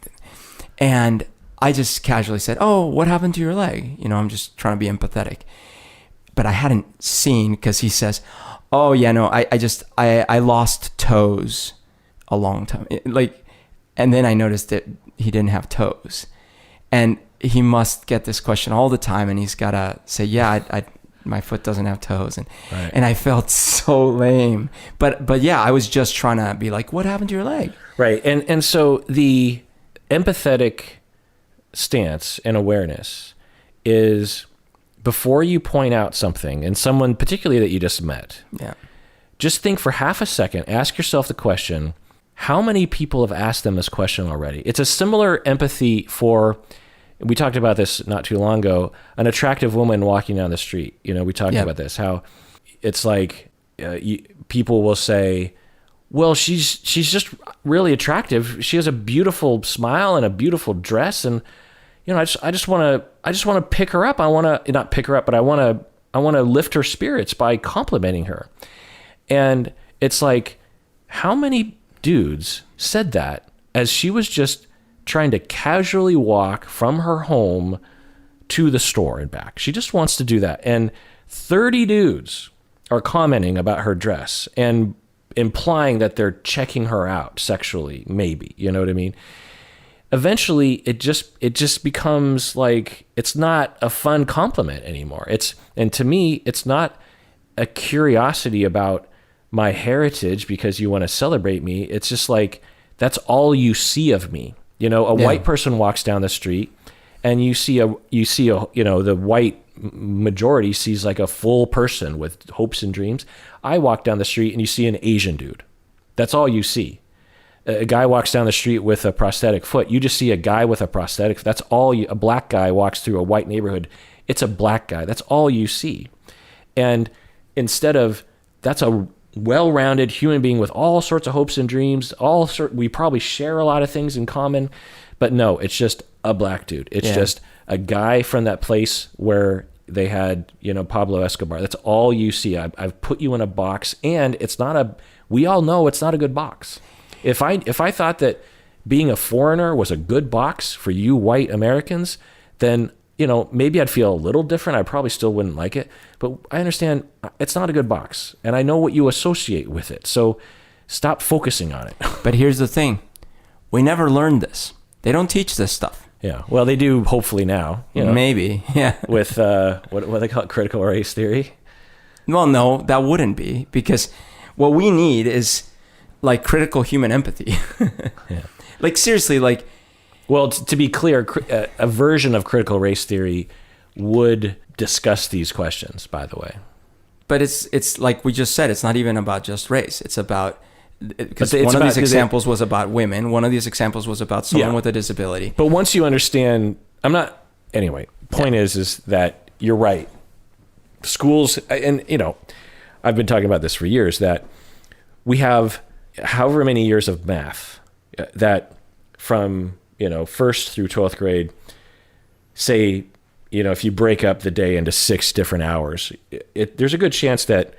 B: And I just casually said, "Oh, what happened to your leg?" I'm just trying to be empathetic. But I hadn't seen, because he says, "Oh, yeah, no, I lost toes a long time." And then I noticed that he didn't have toes. And he must get this question all the time. And he's got to say, "Yeah, my foot doesn't have toes." And I felt so lame. But yeah, I was just trying to be like, what happened to your leg?
A: Right. And so the empathetic stance and awareness is, before you point out something, and someone particularly that you just met, just think for half a second, ask yourself the question, how many people have asked them this question already? It's a similar empathy for, we talked about this not too long ago, an attractive woman walking down the street. We talked about this, how it's like people will say, well, she's just really attractive. She has a beautiful smile and a beautiful dress, and I just want to pick her up. I want to not pick her up, but I want to lift her spirits by complimenting her. And it's like, how many dudes said that as she was just trying to casually walk from her home to the store and back? She just wants to do that. And 30 dudes are commenting about her dress and implying that they're checking her out sexually, maybe. You know what I mean? Eventually, it just becomes like, it's not a fun compliment anymore. And to me, it's not a curiosity about my heritage because you want to celebrate me. It's just like, that's all you see of me. A white person walks down the street, and you see the white majority sees like a full person with hopes and dreams. I walk down the street and you see an Asian dude. That's all you see. A guy walks down the street with a prosthetic foot. You just see a guy with a prosthetic. That's all a black guy walks through a white neighborhood. It's a black guy. That's all you see. And instead of, that's a well-rounded human being with all sorts of hopes and dreams, we probably share a lot of things in common, but no, it's just a black dude. It's just a guy from that place where they had, Pablo Escobar. That's all you see. I've put you in a box, and we all know it's not a good box. If I thought that being a foreigner was a good box for you white Americans, then maybe I'd feel a little different. I probably still wouldn't like it, but I understand it's not a good box, and I know what you associate with it. So stop focusing on it.
B: But here's the thing. We never learned this. They don't teach this stuff.
A: Yeah. Well, they do hopefully now.
B: Maybe. Yeah.
A: With what do they call it? Critical race theory?
B: Well, no, that wouldn't be, because what we need is like critical human empathy.
A: Yeah.
B: Like, seriously, like...
A: Well, to be clear, a version of critical race theory would discuss these questions, by the way.
B: But it's like we just said, it's not even about just race. It's about, because
A: But it's
B: one of
A: about-
B: these examples was about women. One of these examples was about someone
A: Yeah.
B: with a disability.
A: But once you understand, point is that you're right. Schools, and I've been talking about this for years, that we have however many years of math that from, first through 12th grade, say, if you break up the day into 6 different hours, there's a good chance that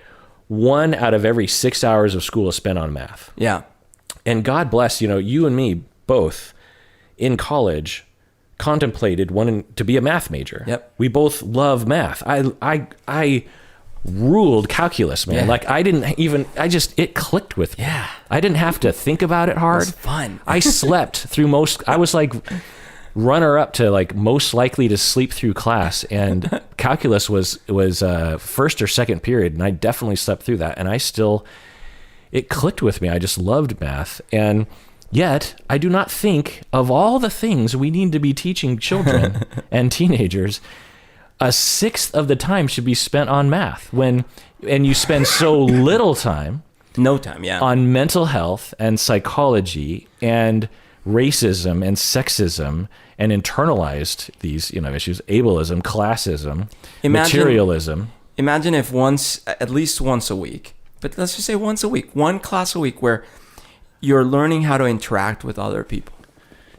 A: 1 out of every 6 hours of school is spent on math.
B: Yeah.
A: And God bless, you and me both in college contemplated wanting to be a math major.
B: Yep.
A: We both love math. I ruled calculus, man.
B: Yeah.
A: Like it clicked with me.
B: Yeah.
A: I didn't have to think about it hard.
B: It was fun.
A: I slept through I was like runner up to like most likely to sleep through class, and calculus was first or second period, and I definitely slept through that, and it clicked with me. I just loved math. And yet I do not think of all the things we need to be teaching children and teenagers, 1/6 of the time should be spent on math and you spend so little time
B: No time. Yeah.
A: on mental health and psychology and racism and sexism and internalized these issues, ableism, classism, materialism.
B: Imagine if at least once a week, but let's just say once a week, one class a week where you're learning how to interact with other people.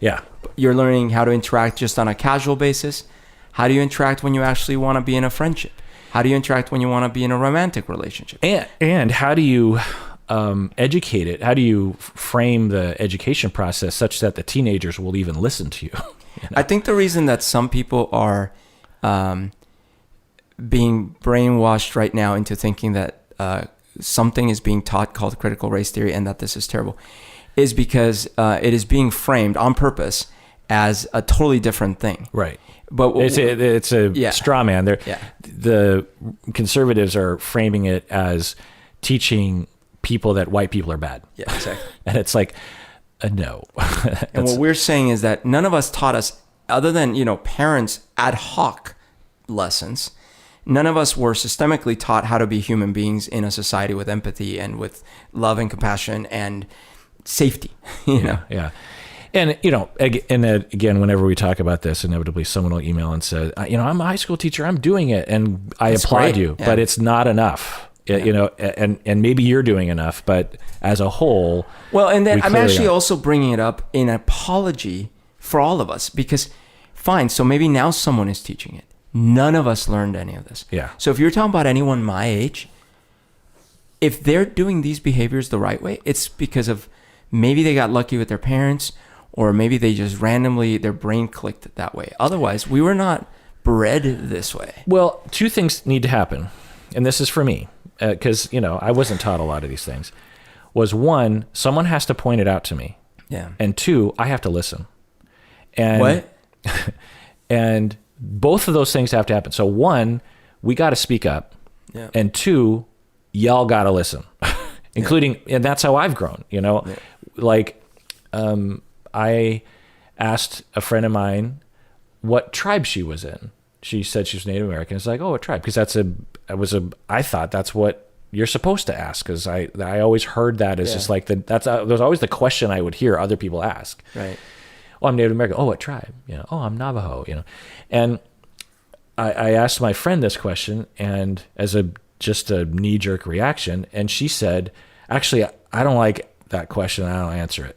A: Yeah.
B: You're learning how to interact just on a casual basis. How do you interact when you actually want to be in a friendship? How do you interact when you want to be in a romantic relationship?
A: And how do you educate it? How do you frame the education process such that the teenagers will even listen to you?
B: I think the reason that some people are being brainwashed right now into thinking that something is being taught called critical race theory and that this is terrible is because it is being framed on purpose as a totally different thing.
A: Right.
B: But
A: it's a straw man. The conservatives are framing it as teaching people that white people are bad.
B: Yeah, exactly.
A: And it's like, no.
B: And what we're saying is that none of us taught us, other than parents' ad hoc lessons, none of us were systemically taught how to be human beings in a society with empathy and with love and compassion and safety.
A: Yeah. And, again, whenever we talk about this, inevitably someone will email and say, I'm a high school teacher, I'm doing it, and I applaud you, but it's not enough. And maybe you're doing enough, but as a whole.
B: Well, and then I'm actually also bringing it up in apology for all of us, because fine, so maybe now someone is teaching it. None of us learned any of this.
A: Yeah.
B: So if you're talking about anyone my age, if they're doing these behaviors the right way, it's because of maybe they got lucky with their parents, or maybe they just randomly, their brain clicked that way. Otherwise, we were not bred this way.
A: Well, 2 things need to happen, and this is for me, because, I wasn't taught a lot of these things, was 1, someone has to point it out to me.
B: Yeah.
A: And 2, I have to listen. And
B: What?
A: And both of those things have to happen. So 1, we got to speak up.
B: Yeah.
A: And 2, y'all got to listen, including, and that's how I've grown, like, I asked a friend of mine what tribe she was in. She said she was Native American. It's like, oh, what tribe? Because I thought that's what you're supposed to ask. Because I always heard that as just like there's always the question I would hear other people ask.
B: Right.
A: Oh, I'm Native American. Oh, what tribe? Oh, I'm Navajo. And I asked my friend this question, and as just a knee-jerk reaction, and she said, actually, I don't like that question. I don't answer it.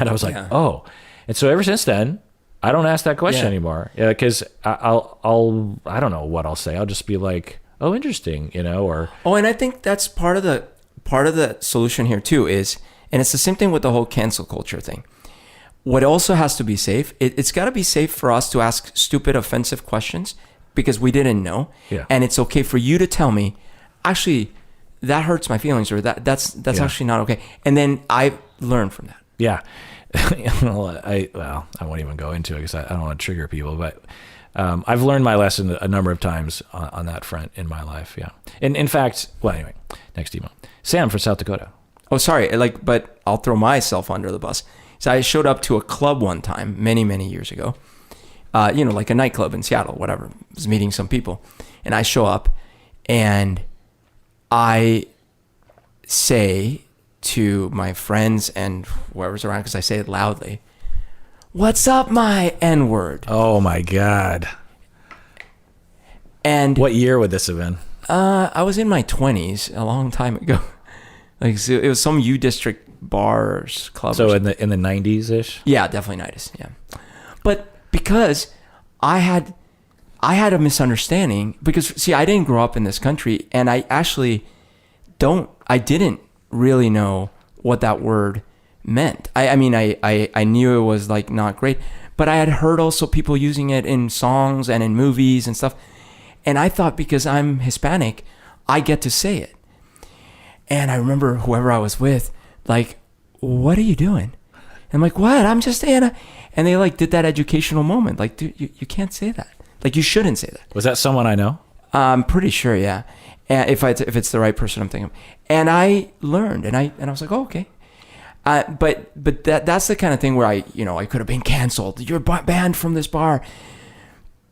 A: And I was like, oh. And so ever since then, I don't ask that question anymore. Yeah, because I don't know what I'll say. I'll just be like, oh, interesting, or.
B: Oh, and I think that's part of the solution here too is, and it's the same thing with the whole cancel culture thing. What also has to be safe, it's got to be safe for us to ask stupid, offensive questions because we didn't know.
A: Yeah.
B: And it's okay for you to tell me, actually, that hurts my feelings, or that's actually not okay. And then I learn from that.
A: Yeah. I won't even go into it because I don't want to trigger people, but I've learned my lesson a number of times on that front in my life. Yeah. And in fact, anyway, next email. Sam from South Dakota.
B: Oh, sorry. But I'll throw myself under the bus. So I showed up to a club one time, many, many years ago. like a nightclub in Seattle, whatever. I was meeting some people, and I show up, and I say to my friends and whoever's around, because I say it loudly, "What's up, my N-word?"
A: Oh my God.
B: And
A: What year would this have been?
B: I was in my 20s a long time ago. Like, so it was some U District bars club.
A: So in the 90s ish?
B: Yeah, definitely 90s. Yeah. But because I had a misunderstanding, because see, I didn't grow up in this country, and I actually didn't really know what that word meant. I mean, I knew it was like not great, but I had heard also people using it in songs and in movies and stuff. And I thought because I'm Hispanic, I get to say it. And I remember whoever I was with, like, "What are you doing?" I'm like, "What? I'm just saying." And they like did that educational moment. Like, dude, you can't say that. Like, you shouldn't say that.
A: Was that someone I know?
B: I'm pretty sure, yeah. And if it's the right person I'm thinking of. And I learned, and I was like, "Oh, okay." But that's the kind of thing where I could have been canceled. You're banned from this bar.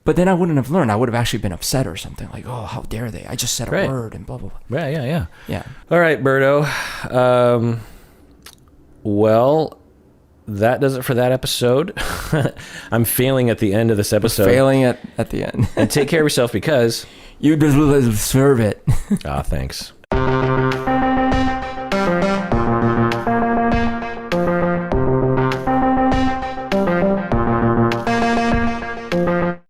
B: But then I wouldn't have learned. I would have actually been upset or something. Like, "Oh, how dare they? I just said a word," and blah, blah, blah.
A: Yeah.
B: Yeah.
A: All right, Berto. Well, that does it for that episode. I'm failing at the end of this episode.
B: Failing at the end.
A: And take care of yourself because...
B: You deserve it.
A: Ah, thanks.